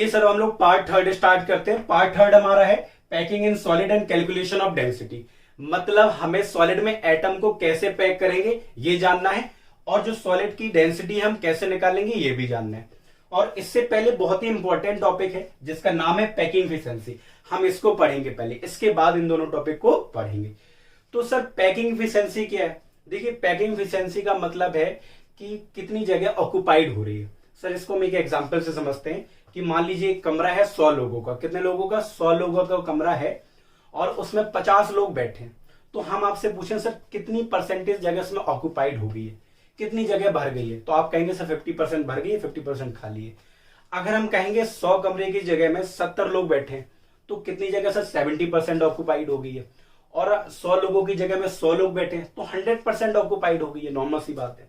चलिए सर हम लोग पार्ट थर्ड स्टार्ट करते हैं। पार्ट थर्ड हमारा है packing in solid and calculation of density. मतलब हमें सॉलिड में एटम को कैसे पैक करेंगे ये जानना है, और जो सॉलिड की डेंसिटी हम कैसे निकालेंगे ये भी जानना है। और इससे पहले बहुत ही इंपॉर्टेंट टॉपिक है जिसका नाम है पैकिंग एफिशिएंसी। हम इसको पढ़ेंगे पहले, इसके बाद इन दोनों टॉपिक को पढ़ेंगे। तो सर पैकिंग एफिशिएंसी क्या है? देखिए पैकिंग एफिशिएंसी का मतलब है कि कितनी जगह ऑक्युपाइड हो रही है। सर इसको हम एक एग्जांपल से समझते हैं कि मान लीजिए एक कमरा है 100 लोगों का। कितने लोगों का? 100 लोगों का कमरा है और उसमें 50 लोग बैठे हैं। तो हम आपसे पूछें सर कितनी परसेंटेज जगह उसमें ऑक्युपाइड हो गई है, कितनी जगह भर गई है? तो आप कहेंगे सर 50% भर गई है, 50% खाली है। अगर हम कहेंगे 100 कमरे की जगह में 70 लोग बैठे हैं तो कितनी जगह सर 70% ऑक्युपाइड हो गई है। और 100 लोगों की जगह में 100 लोग बैठे हैं तो 100% ऑक्युपाइड हो गई है। नॉर्मल सी बात है।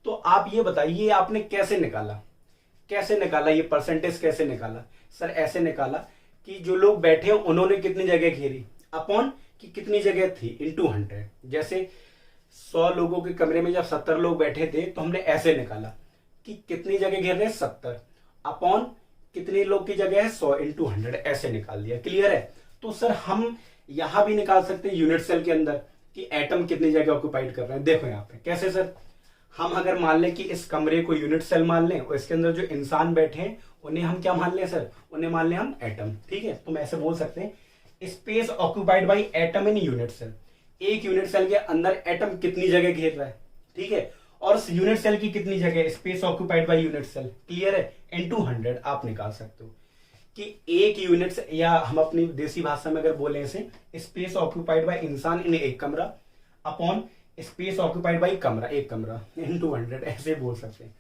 तो आप ये बताइए आपने कैसे निकाला, कैसे निकाला ये परसेंटेज कैसे निकाला? सर ऐसे निकाला कि जो लोग बैठे हैं उन्होंने कितनी जगह घेरी अपॉन कि कितनी जगह थी इनटू 100। जैसे 100 लोगों के कमरे में जब 70 लोग बैठे थे तो हमने ऐसे निकाला कि कितनी जगह घेर रहे हैं 70 अपॉन कितने लोग की जगह है 100 इंटू 100, ऐसे निकाल दिया। क्लियर है? तो सर हम यहां भी निकाल सकते हैं यूनिट सेल के अंदर कि एटम कितनी जगह ऑक्युपाइड कर रहे हैं। देखो यहाँ पे कैसे सर, हम अगर मान लें कि इस कमरे को यूनिट सेल मान लें और इसके अंदर जो इंसान बैठे हैं उन्हें हम क्या मान लें सर? उन्हें मान लें हम एटम। ठीक है, तो हम ऐसे बोल सकते हैं space occupied by atom in unit cell. एक यूनिट सेल के अंदर एटम कितनी जगह घेर रहा है, ठीक है, और यूनिट सेल की कितनी जगह space occupied by unit cell. Clear है? इनटू 100 आप निकाल सकते हो कि एक यूनिट, या हम अपनी देसी भाषा में अगर बोले इसे स्पेस ऑक्युपाइड बाई इंसान इन एक कमरा अपॉन स्पेस ऑक्युपाइड बाई कमरा एक कमरा इनटू 100, ऐसे बोल सकते हैं।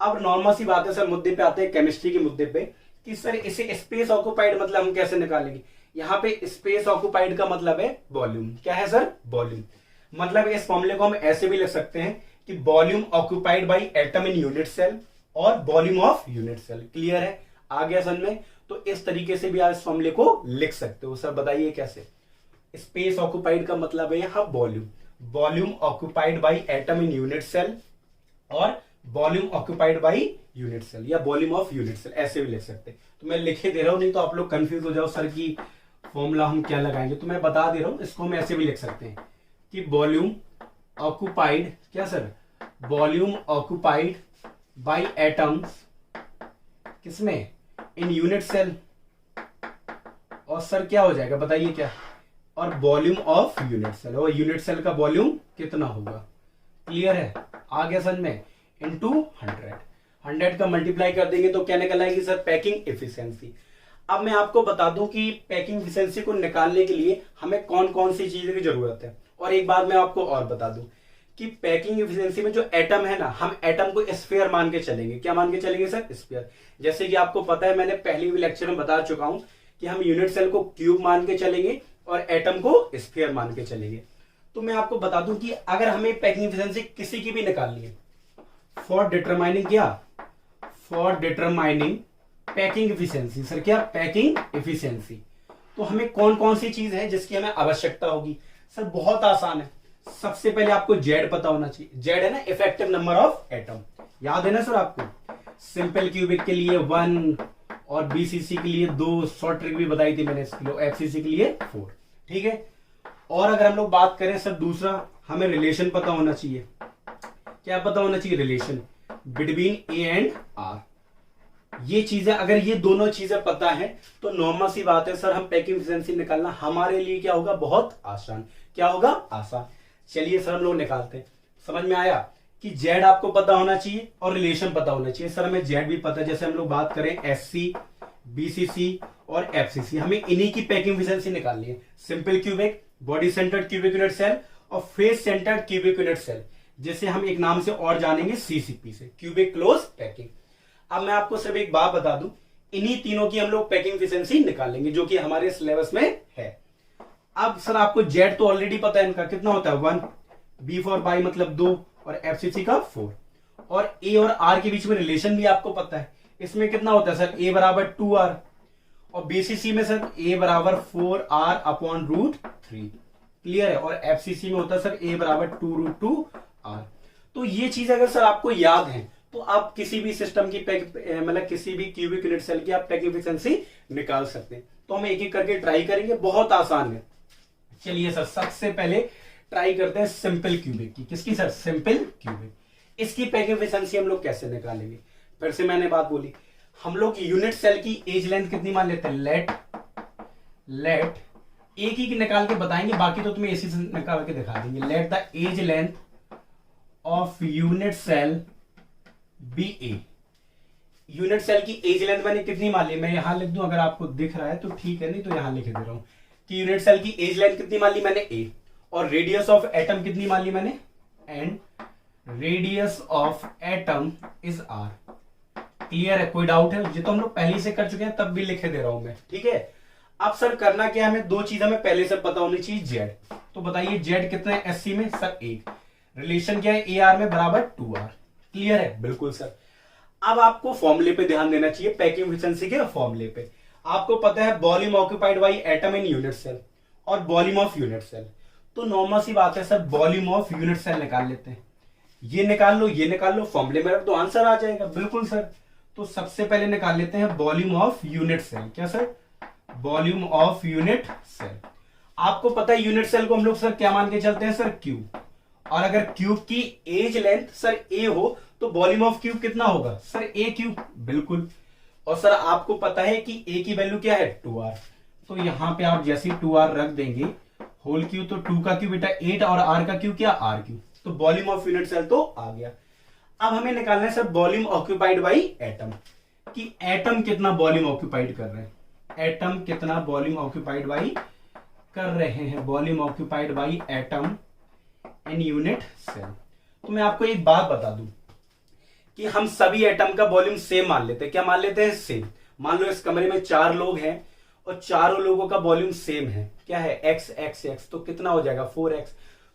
अब नॉर्मल सी बात है सर, मुद्दे पे आते हैं केमिस्ट्री के मुद्दे पे कि सर इसे स्पेस ऑक्युपाइड मतलब हम कैसे निकालेंगे? यहाँ पे स्पेस ऑक्युपाइड का मतलब है वॉल्यूम। क्या है सर? वॉल्यूम। मतलब इस फॉर्मूले को हम ऐसे भी लिख सकते हैं कि volume occupied by atom in unit cell और volume of unit cell. Clear है? आ गया समझ में? तो इस तरीके से भी आप इस फॉर्मूले को लिख सकते हो। सर बताइए कैसे? स्पेस ऑक्युपाइड का मतलब है यहाँ volume, volume occupied by atom in unit cell और volume occupied by unit cell या वॉल्यूम ऑफ यूनिट सेल, ऐसे भी लिख सकते हैं। तो मैं लिखे दे रहा हूं, नहीं तो आप लोग कंफ्यूज हो जाओ सर की फॉर्मूला हम क्या लगाएंगे। तो मैं बता दे रहा हूं, इसको हम ऐसे भी लिख सकते हैं कि वॉल्यूम ऑक्युपाइड, क्या sir? Volume occupied by atoms किसमें? In unit cell. और सर क्या हो जाएगा बताइए क्या? और वॉल्यूम ऑफ यूनिट सेल, और यूनिट सेल का वॉल्यूम कितना होगा? क्लियर है? आ गया समझ में? इनटू 100 का मल्टीप्लाई कर देंगे तो क्या निकल आएगी सर? Packing efficiency. अब मैं आपको बता दूं कि पैकिंग एफिशिएंसी को निकालने के लिए हमें कौन कौन सी चीजों की जरूरत है। और एक बात मैं आपको और बता दूं कि पैकिंग एफिशिएंसी में जो एटम है ना, हम एटम को स्फीयर मान के चलेंगे। क्या मान के चलेंगे सर? स्फीयर। जैसे कि आपको पता है, मैंने पहले भी लेक्चर में बता चुका हूं कि हम यूनिट सेल को क्यूब मान के चलेंगे और एटम को स्फीयर मान के चलेंगे। तो मैं आपको बता दूं कि अगर हमें पैकिंग एफिशिएंसी किसी की भी निकालनी है, फॉर डिटरमाइनिंग क्या? For determining packing efficiency. Sir क्या? Packing efficiency. तो हमें कौन कौन सी चीज है जिसकी हमें आवश्यकता होगी? सर बहुत आसान है। सबसे पहले आपको जेड पता होना चाहिए। जेड है ना, इफेक्टिव नंबर ऑफ एटम। याद है ना सर आपको? सिंपल क्यूबिक के लिए 1 और बीसीसी के लिए 2, शॉर्ट ट्रिक भी बताई थी मैंने इसके लिए, एफसीसी के लिए 4। ठीक है। और अगर हम लोग बात करें सर दूसरा, हमें रिलेशन पता होना चाहिए। क्या पता होना चाहिए? Relation between a and r. ये चीजें, अगर ये दोनों चीजें पता है तो नॉर्मल सी बात है सर, हम पैकिंग एफिशिएंसी निकालना हमारे लिए क्या होगा? बहुत आसान। क्या होगा? आसान। चलिए सर हम लोग निकालते हैं। समझ में आया कि जेड आपको पता होना चाहिए और रिलेशन पता होना चाहिए। सर हमें जेड भी पता है, जैसे हम लोग बात करें एससी, बीसीसी और एफसीसी, हमें इन्हीं की पैकिंग एफिशिएंसी निकालनी है। Simple cubic, body centred cubic unit cell और face centred cubic unit cell, जिसे हम एक नाम से और जानेंगे सीसीपी से, क्यूबिक क्लोज पैकिंग। अब मैं आपको सिर्फ एक बात बता दूं, इन्हीं तीनों की हम लोग पैकिंग एफिशिएंसी निकालेंगे जो कि हमारे सिलेबस में है। अब सर आपको जेड तो ऑलरेडी पता है, इनका कितना होता है 1, बी फॉर बाई मतलब 2 और एफसीसी का 4, और ए और आर के बीच में रिलेशन भी आपको पता है। इसमें कितना होता है सर? ए बराबर 2r और बीसीसी में सर ए बराबर 4r अपॉन रूट 3। क्लियर है? और एफसीसी में होता है सर ए बराबर 2 √2r। तो ये चीज अगर सर आपको याद है तो आप किसी भी सिस्टम की मतलब किसी भी क्यूबिक यूनिट सेल की आप पैकिंग एफिशिएंसी निकाल सकते हैं। तो हम एक एक करके ट्राई करेंगे, बहुत आसान है। चलिए सर, सबसे पहले ट्राई करते हैं सिंपल क्यूबिक की। किसकी सर? Simple cubic. इसकी पैकिंग एफिशिएंसी हम लोग कैसे निकालेंगे? फिर से मैंने बात बोली, हम लोग यूनिट सेल की एज लेंथ कितनी मान लेते हैं? लेट एक ही निकाल के बताएंगे, बाकी तो तुम्हें इसी से निकाल के दिखा देंगे। Let the edge length of unit cell be a. Unit cell की एज लेंथ मैंने कितनी मान ली? मैं यहां लिख दूं, अगर आपको दिख रहा है तो ठीक है, नहीं तो यहां लिख दे रहा हूं कि यूनिट सेल की एज लेंथ कितनी मान ली मैंने? ए। और रेडियस ऑफ एटम कितनी मान ली मैंने? And radius of atom is r. Clear है? कोई डाउट है? ये तो हम लोग पहले से कर चुके हैं, तब भी लिखे दे रहा हूं मैं, ठीक है। अब सर करना क्या है, हमें दो चीज हमें पहले से पता होनी चाहिए। जेड, तो बताइए जेड कितना है एससी में? सर 1। रिलेशन क्या है? ए आर में बराबर 2r। क्लियर है? बिल्कुल सर। अब आपको फॉर्मूले पे ध्यान देना चाहिए, पैकिंग एफिशिएंसी के फॉर्मूले पे। आपको पता है volume occupied by atom in unit cell और वॉल्यूम ऑफ यूनिट सेल। तो नॉर्मल सी बात है sir, volume of unit cell निकाल लेते हैं। ये निकाल लो, ये निकाल लो, फॉर्मूले में रख दो, आंसर आ जाएगा। बिल्कुल सर। तो सबसे पहले निकाल लेते हैं वॉल्यूम ऑफ यूनिट सेल। क्या sir? Volume of unit cell. आपको पता है यूनिट सेल को हम लोग सर क्या मान के चलते हैं? Sir cube. और अगर क्यूब की एज लेंथ सर ए हो तो वॉल्यूम ऑफ क्यूब कितना होगा? सर ए क्यूब। बिल्कुल। और सर आपको पता है कि ए की वैल्यू क्या है? 2r। तो यहां पे आप जैसे 2r रख देंगे होल क्यूब, तो 2 का क्यूब बेटा 8 और r का क्यूब क्या? r cube. तो वॉल्यूम ऑफ यूनिट सेल तो आ गया। अब हमें निकालना है sir volume occupied by atom, कि एटम कितना वॉल्यूम ऑक्यूपाइड कर रहे हैं। एटम कितना वॉल्यूम ऑक्यूपाइड बाई कर रहे हैं? Volume occupied by atom in unit cell. तो मैं आपको एक बात बता दूं कि हम सभी एटम का वॉल्यूम सेम मान लेते हैं। क्या मान लेते हैं? सेम। मान लो इस कमरे में 4 लोग हैं और चारों लोगों का वॉल्यूम सेम है। क्या है? x x x। तो कितना हो जाएगा? 4x।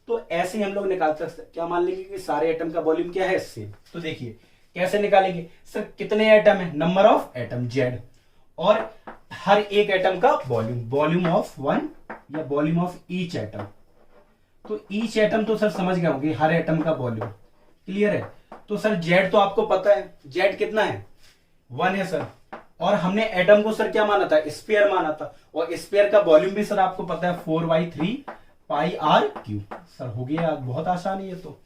तो ऐसे ही हम लोग निकाल सकते हैं। क्या मान लेंगे कि सारे एटम का वॉल्यूम क्या है? सेम। तो देखिए कैसे निकालेंगे सर, कितने एटम है? नंबर ऑफ एटम जेड, और हर एक एटम का वॉल्यूम, वॉल्यूम ऑफ वन या वॉल्यूम ऑफ ईच एटम। तो ईच एटम तो सर समझ गए होंगे, हर एटम का वॉल्यूम। क्लियर है? तो सर जेड तो आपको पता है, जेड कितना है? 1 है सर। और हमने एटम को सर क्या माना था? स्फीयर माना था। और स्फीयर का वॉल्यूम भी सर आपको पता है 4/3 पाई आर क्यूब। सर हो गया, बहुत आसान है ये तो।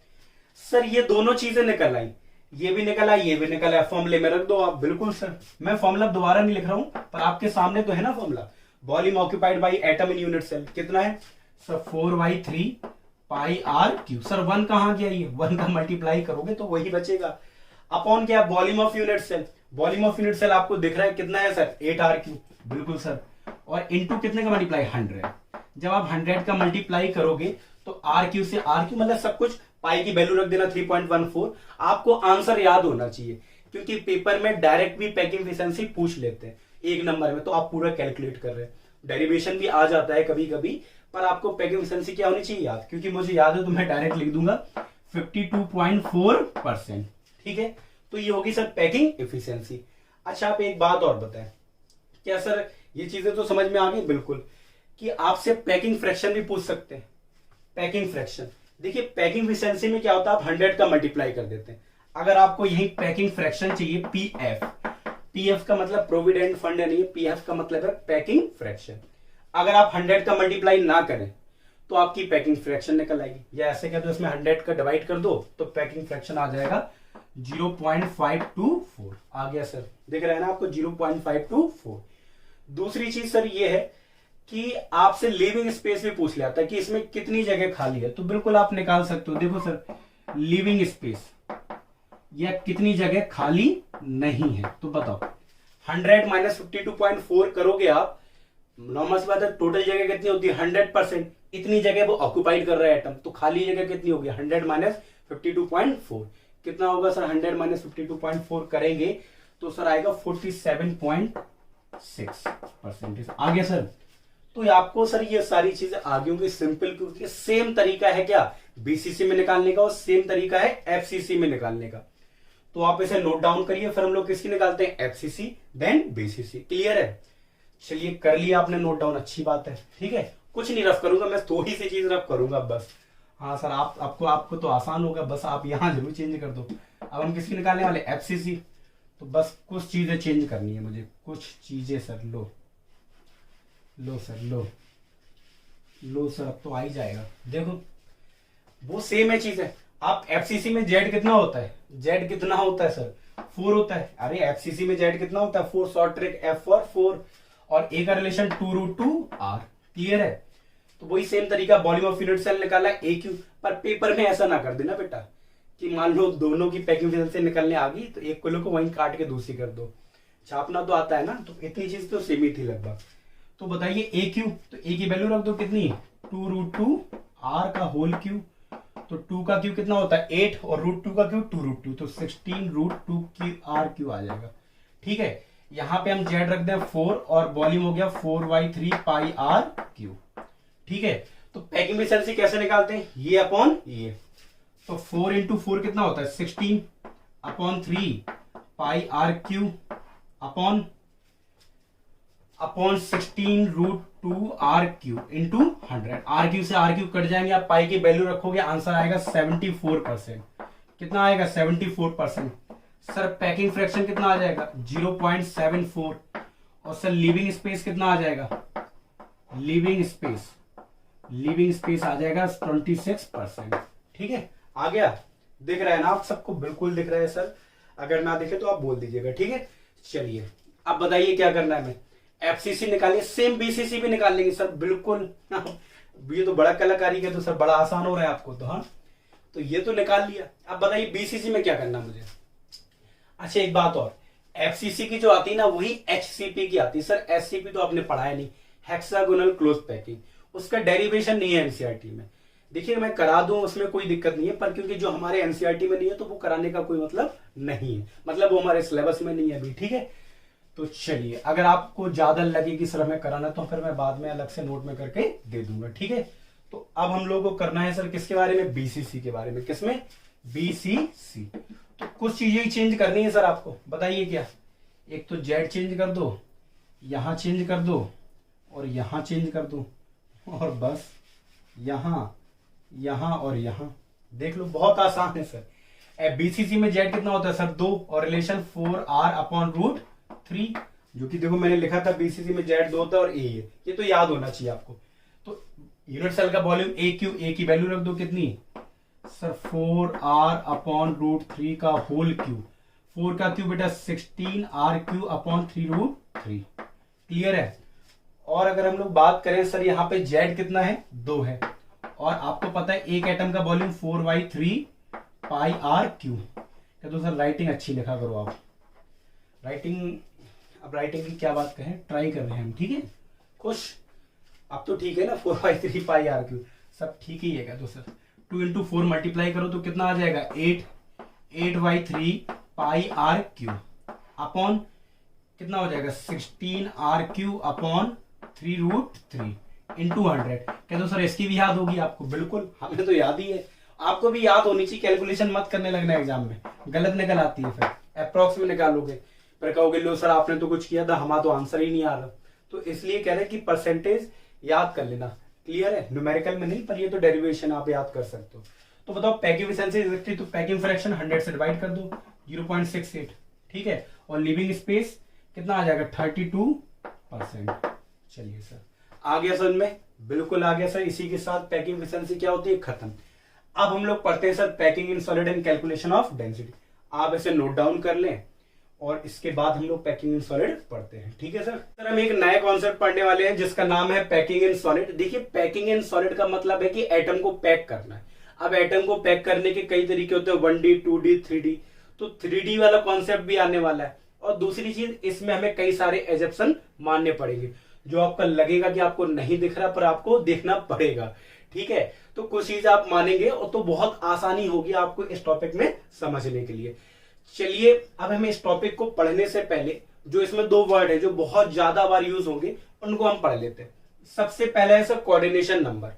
सर ये दोनों चीजें निकल आई, ये भी निकल आई, ये भी निकल आया। फॉर्मूले में रख दो आप। बिल्कुल सर, मैं फॉर्मूला दोबारा नहीं लिख रहा हूं, पर आपके सामने तो है ना formula. Volume occupied by atom in unit cell कितना है? Sir 4/3 pi r cube. Sir 1 कहां गया? ये 1 का मल्टीप्लाई करोगे तो वही बचेगा। अपॉन क्या? Volume of unit cell. Volume of unit cell आपको दिख रहा है कितना है सर? 8r cube. बिल्कुल सर। और इंटू कितने का मल्टीप्लाई? 100। जब आप 100 का मल्टीप्लाई करोगे तो r क्यूब से r क्यूब, मतलब सब कुछ पाई की वैल्यू रख देना 3.14। आपको आंसर याद होना चाहिए, क्योंकि पेपर में डायरेक्ट भी पैकिंग एफिशिएंसी पूछ लेते हैं 1 नंबर में, तो आप पूरा कैलकुलेट कर रहे हैं। डेरिवेशन भी आ जाता है कभी कभी, पर आपको पैकिंग एफिशिएंसी क्या होनी चाहिए? याद। क्योंकि मुझे याद है तो मैं डायरेक्ट लिख दूंगा 52.4%। ठीक है? तो ये होगी सर पैकिंग एफिशिएंसी। अच्छा, आप एक बात और बताएं, क्या सर ये चीजें तो समझ में आ गई? बिल्कुल। कि आपसे पैकिंग फ्रैक्शन भी पूछ सकते हैं। पैकिंग फ्रैक्शन, देखिए पैकिंग एफिशिएंसी में क्या होता है, आप 100 का मल्टीप्लाई कर देते हैं। अगर आपको यही पैकिंग फ्रैक्शन चाहिए, पीएफ, पीएफ का मतलब प्रोविडेंट फंड नहीं है, पीएफ का मतलब है पैकिंग फ्रैक्शन। अगर आप 100 का मल्टीप्लाई ना करें तो आपकी पैकिंग फ्रैक्शन निकल आएगी। या ऐसे कह दो, इसमें 100 का डिवाइड कर दो तो पैकिंग फ्रैक्शन आ जाएगा 0.524। आ गया सर, दिख रहा है ना आपको? 0.524। दूसरी चीज सर ये है कि आपसे लिविंग स्पेस भी पूछ लिया था कि इसमें कितनी जगह खाली है, तो बिल्कुल आप निकाल सकते हो। देखो सर, लिविंग स्पेस या कितनी जगह खाली नहीं है, तो बताओ 100 माइनस 52.4 करोगे आप, नॉर्मल सी बात है, टोटल जगह कितनी होती है? 100%। इतनी जगह वो ऑक्यूपाइड कर रहा है एटम, तो खाली जगह कितनी होगी? 100 माइनस 52.4 कितना होगा सर? 100 माइनस 52.4 करेंगे तो सर आएगा 47.6%। आ गया सर? तो आपको सर ये सारी चीजें आगे होंगी सिंपल, क्योंकि सेम तरीका है क्या बीसीसी में निकालने का और सेम तरीका है एफसीसी में निकालने का। तो आप इसे नोट डाउन करिए, फिर हम लोग किसकी निकालते हैं? FCC then BCC. क्लियर है? चलिए कर लिया आपने नोट डाउन, अच्छी बात है। ठीक है, कुछ नहीं रफ करूंगा मैं, थोड़ी सी चीज रफ करूंगा बस। हाँ सर, आपको तो आसान होगा, बस आप यहां जरूर चेंज कर दो। अब हम किसकी निकालने वाले, एफसीसी। तो बस कुछ चीजें चेंज करनी है मुझे, कुछ चीजें सर। लो लो सर, लो सर, अब तो आ ही जाएगा। देखो वो सेम है चीज है। आप एफसीसी में जेड कितना होता है, जेड कितना होता है सर, 4 होता है। अरे एफसीसी में जेड कितना होता है, 4, शॉर्ट ट्रिक एफ फॉर 4, और ए का रिलेशन 2√2r। क्लियर है। तो वही सेम तरीका वॉल्यूम ऑफ यूनिट सेल निकाला ए क्यू। पर पेपर में ऐसा ना कर देना बेटा कि मान लो दोनों की पैकिंग से निकलने आ गई तो एक किलो को वहीं काट के दूसरी कर दो। छापना तो आता है ना, तो इतनी चीज तो सेम ही थी लगभग। तो बताइए ए क्यू, तो ए की वैल्यू रख दो कितनी, 2√2r का होल क्यू। तो 2 का क्यू कितना होता है 8, और √2 का क्यू 2√2, तो 16√2r आ जाएगा। ठीक है। यहां पे हम जेड रख दें 4, और वॉल्यूम हो गया 4/3 पाई आर क्यू। ठीक है। तो पैकिंग एफिशिएंसी कैसे निकालते हैं, ये अपॉन ये। तो 4 इंटू 4 कितना होता है 16/3 pi r cube upon 16√2r cube into 100। R cube से आर क्यू कट जाएंगे, आप पाई की वैल्यू रखोगे, आंसर आएगा 74%। कितना आएगा 74%। सर पैकिंग फ्रैक्शन कितना आ जाएगा 0.74, और सर लिविंग स्पेस कितना आ जाएगा, लिविंग स्पेस आ जाएगा 26%। ठीक है। आ गया, दिख रहा है ना आप सबको, बिल्कुल दिख रहा है सर। अगर ना दिखे तो आप बोल दीजिएगा। ठीक है। चलिए अब बताइए क्या करना है हमें, एफसीसी निकालिए, सेम बीसीसी भी निकाल लेंगे सर, बिल्कुल। ये तो बड़ा कलाकारी है, तो सर बड़ा आसान हो रहा है आपको तो। हाँ, तो ये तो निकाल लिया। अब बताइए बीसीसी में क्या करना मुझे। अच्छा एक बात और, एफसीसी की जो आती है ना वही एचसीपी की आती है सर। एचसीपी तो आपने पढ़ा है नहीं, हेक्सागोनल क्लोज पैकिंग, उसका डेरिवेशन नहीं है एनसीईआरटी में। देखिए मैं करा दूं उसमें कोई दिक्कत नहीं है, पर क्योंकि जो हमारे एनसीईआरटी में नहीं है तो वो कराने का कोई मतलब नहीं है, मतलब वो हमारे सिलेबस में नहीं है अभी। ठीक है। तो चलिए, अगर आपको ज्यादा लगे कि सर हमें कराना, तो फिर मैं बाद में अलग से नोट में करके दे दूंगा। ठीक है। तो अब हम लोगों को करना है सर किसके बारे में, बीसीसी के बारे में। किसमें, बीसीसी। तो कुछ चीजें चेंज करनी है सर आपको, बताइए क्या। एक तो जेड चेंज कर दो, यहां चेंज कर दो, और यहां चेंज कर दो, और बस यहां और यहां। देख लो बहुत आसान है सर। बीसीसी में जेड कितना होता है सर 2, और रिलेशन 4r/√3, जो कि देखो मैंने लिखा था बीसीसी में जेड 2 होता है और ए है, ये तो याद होना चाहिए आपको। तो यूनिट सेल का वॉल्यूम ए क्यू, ए की वैल्यू रख दो कितनी सर 4r/√3 का होल क्यू। 4 का क्यू बेटा 16r/3√3। क्लियर है। और अगर हम लोग बात करें सर यहाँ पे जेड कितना है 2 है, और आपको पता है एक एटम का वॉल्यूम 4/3 पाई आर क्यू। क्या तो सर राइटिंग अच्छी लिखा करो आप, राइटिंग। अब राइटिंग की क्या बात कहें, ट्राई कर रहे हैं हम। ठीक है। खुश, अब तो ठीक है ना, 4/3 पाई आर क्यू सब ठीक ही है। क्या तो सर 2 इंटू 4 मल्टीप्लाई करो तो कितना आ जाएगा 8/3 पाई आर क्यू अपॉन कितना हो जाएगा 16r³ अपॉन 3√3 इंटू 100। क्या तो सर इसकी भी याद होगी आपको, बिल्कुल हमें तो याद ही है, आपको भी याद होनी चाहिए। कैलकुलेशन मत करने लगना एग्जाम में, गलत निकल आती है, फिर अप्रॉक्स में निकालोगे, फिर कहोगे लो सर आपने तो कुछ किया था, हमारा तो आंसर ही नहीं आ रहा। तो इसलिए कह रहे हैं कि परसेंटेज याद कर लेना। क्लियर है, न्यूमेरिकल में नहीं, पर ये तो डेरिवेशन आप याद कर सकते हो। तो बताओ पैकिंग एफिशिएंसी, तो पैकिंग फ्रैक्शन 100 से डिवाइड कर दो 0.68। ठीक है। और लिविंग स्पेस कितना आ जाएगा 32%। चलिए सर आ गया समझ में, बिल्कुल आ गया सर। इसी के साथ पैकिंग एफिशिएंसी क्या होती है खत्म। अब हम लोग पढ़ते हैं sir packing in solid and calculation of density. आप इसे नोट डाउन कर लें और इसके बाद हम लोग पैकिंग इन सॉलिड पढ़ते हैं। ठीक है सर हम एक नया कॉन्सेप्ट पढ़ने वाले हैं जिसका नाम है पैकिंग इन सॉलिड। देखिए पैकिंग इन सॉलिड का मतलब है कि एटम को पैक करना है। अब एटम को पैक करने के कई तरीके होते हैं, 1D 2D 3D। तो 3D वाला कॉन्सेप्ट भी आने वाला है। और दूसरी चीज, इसमें हमें कई सारे एजप्शन मानने पड़ेंगे जो आपका लगेगा कि आपको नहीं दिख रहा, पर आपको देखना पड़ेगा। ठीक है। तो कुछ चीज आप मानेंगे और तो बहुत आसानी होगी आपको इस टॉपिक में समझने के लिए। चलिए अब हमें इस टॉपिक को पढ़ने से पहले जो इसमें 2 वर्ड है जो बहुत ज्यादा बार यूज होंगे उनको हम पढ़ लेते हैं। सबसे पहला है सर कोऑर्डिनेशन नंबर,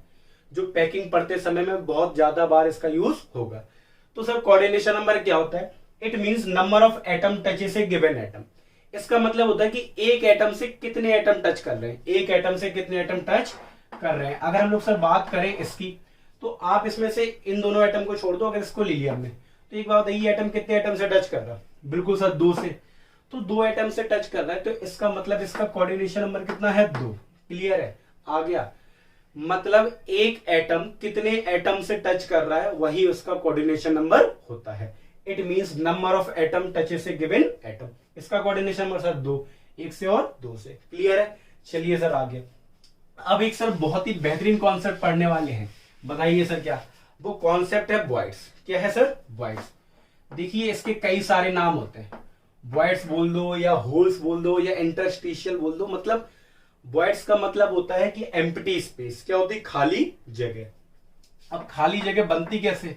जो पैकिंग पढ़ते समय में बहुत ज्यादा बार इसका यूज होगा। तो सर कोऑर्डिनेशन नंबर क्या होता है, it means number of atom touches A given atom. इसका मतलब होता है कि एक एटम से कितने एटम टच कर रहे हैं, एक एटम से कितने एटम टच कर रहे हैं। अगर हम लोग सर बात करें इसकी, तो आप इसमें से इन दोनों एटम को छोड़ दो, अगर इसको ले लिया हमने तो एक बात बताइए, एटम कितने एटम से टच कर रहा है? बिल्कुल सर, 2 से। तो 2 एटम से टच कर रहा है, तो इसका मतलब इसका कोऑर्डिनेशन नंबर कितना है? 2। क्लियर है? आ गया। मतलब एक एटम कितने एटम से टच कर रहा है वही उसका कोऑर्डिनेशन नंबर होता है। It means number of atom touches A given atom. इसका कोऑर्डिनेशन नंबर सर 2, 1 से और 2 से। क्लियर है? चलिए सर आगे। अब एक सर बहुत ही बेहतरीन कॉन्सेप्ट पढ़ने वाले हैं, बताइए सर क्या? वो कॉन्सेप्ट है वॉइड्स। क्या है सर? वॉइड्स। देखिए इसके कई सारे नाम होते हैं, वॉइड्स बोल दो या होल्स बोल दो या इंटरस्टिशियल बोल दो। मतलब वॉइड्स का मतलब होता है कि एम्प्टी स्पेस। क्या होती है? खाली जगह। अब खाली जगह बनती कैसे?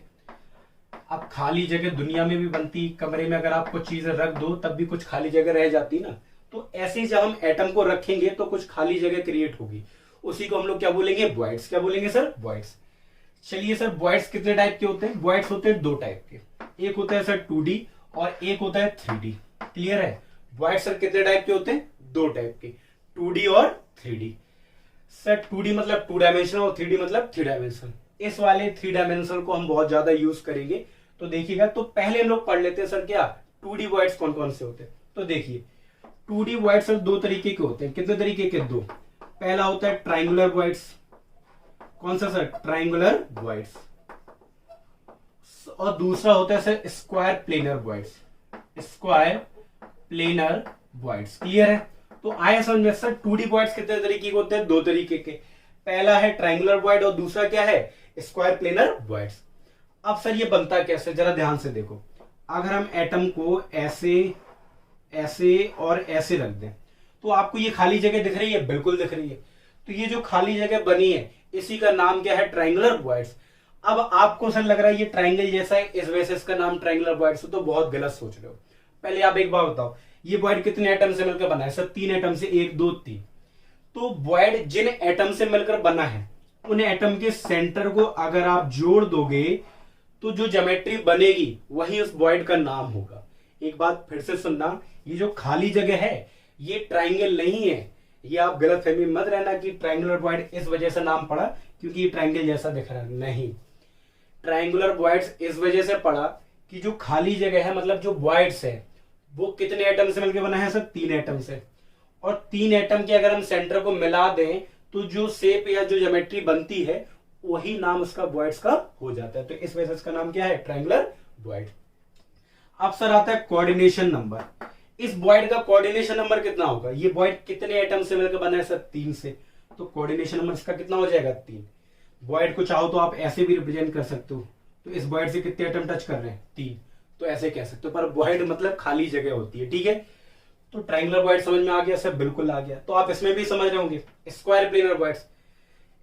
अब खाली जगह दुनिया में भी बनती, कमरे में अगर आप कुछ चीजें रख दो तब भी कुछ खाली जगह रह जाती ना। तो ऐसे ही जब हम एटम को रखेंगे तो कुछ खाली जगह क्रिएट होगी, उसी को हम लोग क्या बोलेंगे? वॉइड्स। क्या बोलेंगे सर? वॉइड्स। चलिए सर, वॉइड्स कितने टाइप के होते हैं? वॉइड्स होते हैं 2 टाइप के। एक होता है सर 2D और एक होता है 3D। क्लियर है? वॉइड्स सर कितने टाइप के होते हैं? 2 टाइप के, 2D और 3D। सर 2D मतलब 2 डायमेंशनल और 3D मतलब 3 डायमेंशनल। इस वाले 3 डायमेंशनल को हम बहुत ज्यादा यूज करेंगे, तो देखिएगा। तो पहले हम लोग पढ़ लेते हैं सर क्या 2D वॉइड्स कौन कौन से होते हैं। तो देखिए 2D वॉइड्स सर 2 तरीके के होते हैं। कितने तरीके के? 2। पहला होता है ट्राइंगुलर वॉइड्स। कौन सा सर? Triangular voids. और दूसरा होता है sir square planar voids. Square planar voids. Clear है? तो आया समझ में सर 2D वॉइड्स कितने तरीके के होते हैं? 2 तरीके के। पहला है ट्राइंगुलर वॉइड और दूसरा क्या है? Square planar voids. अब सर ये बनता कैसे, जरा ध्यान से देखो। अगर हम एटम को ऐसे, ऐसे और ऐसे रख दें तो आपको ये खाली जगह दिख रही है? बिल्कुल दिख रही है। तो ये जो खाली जगह बनी है इसी का नाम क्या है? Triangular voids. अब आपको सर लग रहा है ये ट्राइंगल जैसा है, इस वजह से इसका नाम ट्राइंगुलर वॉइड्स, तो बहुत गलत सोच रहे हो। पहले आप एक बात बताओ, ये वॉइड कितने एटम से मिलकर बना है? सर 3 एटम से, 1 2 3। तो वॉइड जिन एटम से मिलकर बना है उन एटम के सेंटर को अगर आप जोड़ दोगे तो जो ज्योमेट्री बनेगी वही उस वॉइड का नाम होगा। एक बात फिर से सुनना, ये जो खाली जगह है ये ट्राइंगल नहीं है। ये आप गलत फहमी मत रहना कि ट्राइंगुलर वॉइड इस वजह से नाम पड़ा क्योंकि ये ट्राइंगल जैसा दिख रहा है। नहीं, ट्राइंगुलर वॉइड्स इस वजह से पड़ा कि जो खाली जगह है, मतलब जो वॉइड्स है, वो कितने एटम से मिलकर बना है सर? 3 एटम से। और 3 एटम के अगर हम सेंटर को मिला दें तो जो शेप या जो ज्योमेट्री बनती है वही नाम उसका वॉइड्स का हो जाता है। तो इस वजह से इसका नाम क्या है? Triangular void. अब सर आता है कोऑर्डिनेशन नंबर। इस वॉइड का कोऑर्डिनेशन नंबर कितना होगा? ये वॉइड कितने एटम से मिलकर बना है सर? 3 से। तो कोऑर्डिनेशन नंबर इसका कितना हो जाएगा? 3। वॉइड को चाहो तो आप ऐसे भी रिप्रेजेंट कर सकते हो। तो इस वॉइड से कितने एटम टच कर रहे हैं? 3। तो ऐसे कह सकते हो, पर वॉइड मतलब खाली जगह होती है। ठीक है? तो ट्राइंगुलर वॉइड समझ में आ गया सर? बिल्कुल आ गया। तो आप इसमें भी समझ रहे होंगे square planar voids.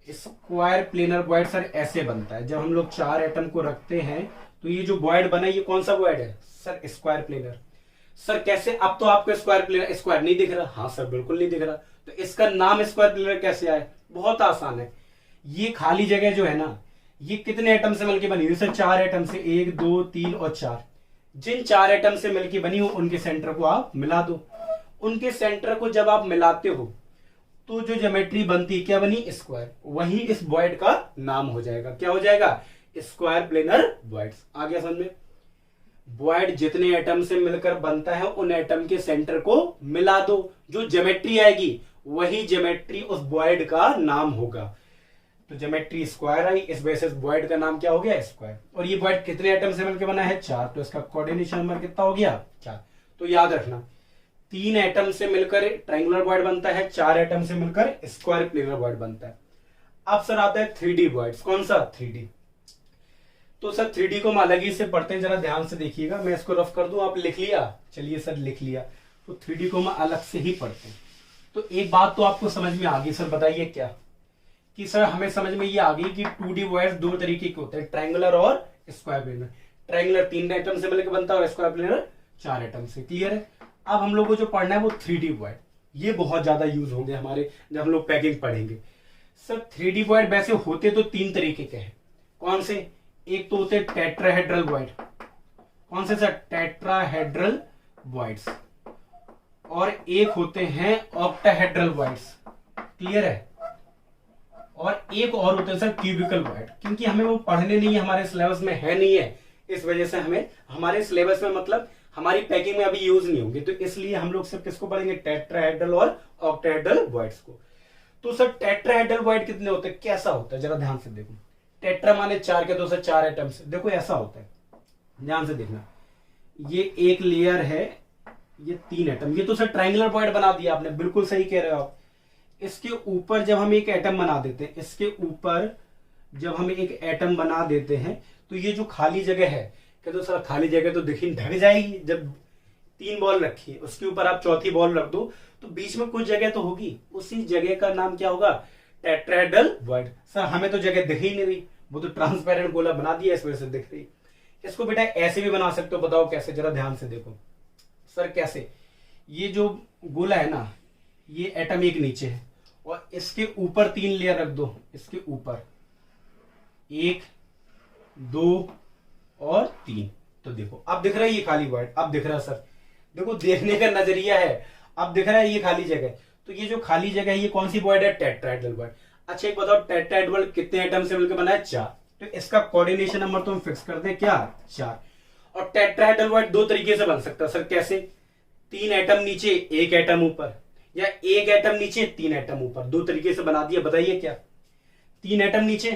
Square planar void sir ऐसे बनता है, जब हम लोग 4 एटम को रखते हैं तो ये जो वॉइड बना ये कौन सा वॉइड है सर? Square planar. सर कैसे? अब तो आपको स्क्वायर प्लेनर स्क्वायर नहीं दिख रहा। हाँ सर, बिल्कुल नहीं दिख रहा। तो इसका नाम स्क्वायर प्लेनर कैसे आया? बहुत आसान है। ये खाली जगह जो है ना, ये कितने एटम से मिलकर बनी हुई? सर 4 एटम से, 1 2 3 और 4। जिन 4 एटम से मिलकर बनी हो उनके सेंटर को आप मिला दो। उनके सेंटर को जब आप मिलाते हो तो जो ज्योमेट्री बनती, क्या बनी? स्क्वायर। वही इस वॉइड का नाम हो जाएगा। क्या हो जाएगा? Square planar voids. आ गया समझ में? वॉइड जितने एटम से मिलकर बनता है उन एटम के सेंटर को मिला दो, जो ज्योमेट्री आएगी वही ज्योमेट्री उस वॉइड का नाम होगा। तो ज्योमेट्री स्क्वायर आई, इस वजह से वॉइड का नाम क्या हो गया? स्क्वायर। और ये वॉइड कितने एटम से मिलकर बना है? 4। तो इसका कोऑर्डिनेशन नंबर कितना हो गया? 4। तो याद रखना 3 एटम से मिलकर ट्राइंगुलर वॉइड बनता है, 4 एटम से मिलकर स्क्वायर प्लेनर वॉइड बनता है। अब सर आता है 3D वॉइड्स। कौन सा? 3D। तो सर 3D को हम अलग ही से पढ़ते हैं, जरा ध्यान से देखिएगा। मैं इसको रफ कर दूं, आप लिख लिया? चलिए सर लिख लिया। तो 3D को हम अलग से ही पढ़ते हैं। तो एक बात तो आपको समझ में आ गई सर, बताइए क्या? कि सर हमें समझ में ये आ गई कि 2D वॉइड्स 2 तरीके के होते हैं, ट्राइंगुलर और स्क्वायर प्लेनर। ट्राइंगुलर 3 एटम से मिलकर बनता है और स्क्वायर प्लेनर 4 एटम से। क्लियर है? अब हम लोग को जो पढ़ना है वो 3D वॉइड। ये बहुत ज्यादा यूज होंगे हमारे जब हम लोग पैकिंग पढ़ेंगे। सर 3D वॉइड वैसे होते तो 3 तरीके के हैं। कौन से? एक तो होते टेट्राहेड्रल वॉइड। कौन से सर? Tetrahedral voids. और एक होते हैं ऑक्टाहेड्रल वॉइड्स। क्लियर है? और एक और होते हैं सर क्यूबिकल वॉइड। क्योंकि हमें वो पढ़ने नहीं है, हमारे सिलेबस में है नहीं है, इस वजह से हमें हमारे सिलेबस में मतलब हमारी पैकिंग में अभी यूज नहीं होंगे, तो इसलिए हम लोग सिर्फ किसको पढ़ेंगे, टेट्राहेड्रल और ऑक्टाहेड्रल वॉइड्स को। तो सर टेट्राहेड्रल वॉइड कितने होते हैं, कैसा होता है, जरा ध्यान से देखो। टेट्रा माने 4 के 2 से 4 एटम्स, देखो ऐसा होता है, ध्यान से देखना। ये एक लेयर है, ये 3 एटम, ये तो सर ट्रायंगुलर वॉइड बना दिया आपने, बिल्कुल सही कह रहे हो आप। इसके ऊपर जब हम एक एटम बना देते हैं, इसके ऊपर जब हम एक एटम बना देते हैं, तो ये जो खाली जगह है, कहते सर खाली जगह तो देखिए ढक जाएगी, जब 3 बॉल रखी है उसके ऊपर आप चौथी बॉल रख दो तो बीच में कुछ जगह तो होगी, उसी जगह का नाम क्या होगा, टेट्राहेड्रल वॉइड। सर हमें तो जगह दिख ही नहीं रही, वो तो ट्रांसपेरेंट गोला बना दिया इस वजह से दिख रही। इसको बेटा ऐसे भी बना सकते हो, बताओ कैसे, जरा ध्यान से देखो। सर कैसे, ये जो गोला है ना, ये एटम एक नीचे है और इसके ऊपर 3 लेयर रख दो, इसके ऊपर 1 2 और 3, तो देखो अब दिख रहा है ये खाली वॉइड, अब दिख रहा है सर, देखो देखने का नजरिया है, अब दिख रहा है ये खाली जगह। तो ये जो खाली जगह है ये कौन सी वॉइड है, टेट्राहेड्रल वॉइड। अच्छा एक बताओ, टेट्राहेड्रल कितने एटम से मिलकर बना है, 4, तो इसका कोऑर्डिनेशन नंबर तो हम फिक्स कर दें क्या, 4। और टेट्राहेड्रल वॉइड 2 तरीके से बन सकता है सर, कैसे, 3 एटम नीचे 1 एटम ऊपर, या 1 एटम नीचे 3 एटम ऊपर, 2 तरीके से बना दिया, बताइए क्या, 3 एटम नीचे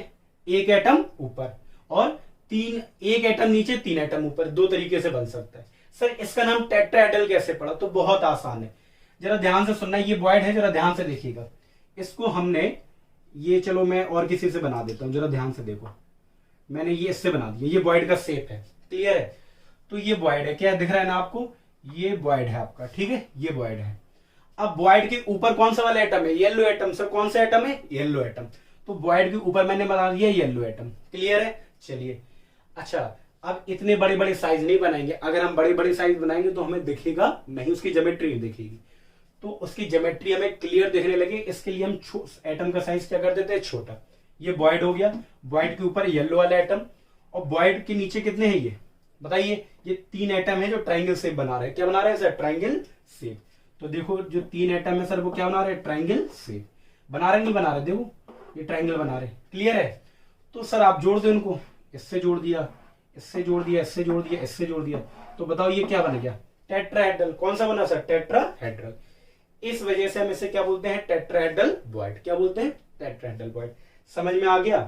1 एटम ऊपर, और 1 एटम नीचे 3 एटम ऊपर, 2 तरीके से बन सकता है। सर इसका नाम टेट्राहेड्रल कैसे पड़ा, तो बहुत आसान है, जरा ध्यान से सुनना, ये वॉइड है, जरा ध्यान से देखिएगा। इसको हमने ये, चलो मैं और किसी से बना देता हूं, जरा ध्यान से देखो, मैंने ये इससे बना दिया, ये वॉइड का शेप है, क्लियर है। तो ये वॉइड है, क्या दिख रहा है ना आपको, ये वॉइड है आपका, ठीक है, ये वॉइड है। अब वॉइड के ऊपर कौन सा वाला एटम है, येलो एटम। सर कौन सा एटम है, येलो एटम, तो वॉइड के ऊपर मैंने बना दिया येलो एटम, क्लियर है। चलिए अच्छा, अब इतने बड़े बड़े साइज नहीं बनाएंगे, अगर हम बड़े बड़े साइज बनाएंगे तो हमें दिखेगा नहीं, उसकी ज्योमेट्री दिखेगी, तो उसकी ज्योमेट्री हमें क्लियर दिखने लगे, इसके लिए हम एटम का साइज क्या कर देते हैं, छोटा। ये वॉइड हो गया, वॉइड के ऊपर येलो वाला एटम, और वॉइड के नीचे कितने हैं ये बताइए, ये 3 एटम है जो ट्राइंगल शेप बना रहे हैं, क्या बना रहे हैं सर, ट्राइंगल शेप। तो देखो जो 3 एटम है सर वो क्या बना रहे हैं, ट्राइंगल शेप बना रहे, नहीं बना रहे, देखो ये ट्राइंगल बना रहे, क्लियर है। तो सर आप जोड़ दो इनको, इससे जोड़ दिया, इससे जोड़ दिया, इससे जोड़ दिया, इससे जोड़ दिया, तो बताओ ये क्या बन गया, टेट्राहेड्रल। कौन सा बना सर, टेट्राहेड्रल। इस वजह से हम इसे क्या बोलते हैं, टेट्राहेड्रल वॉइड, क्या बोलते हैं, टेट्राहेड्रल वॉइड। समझ में आ गया।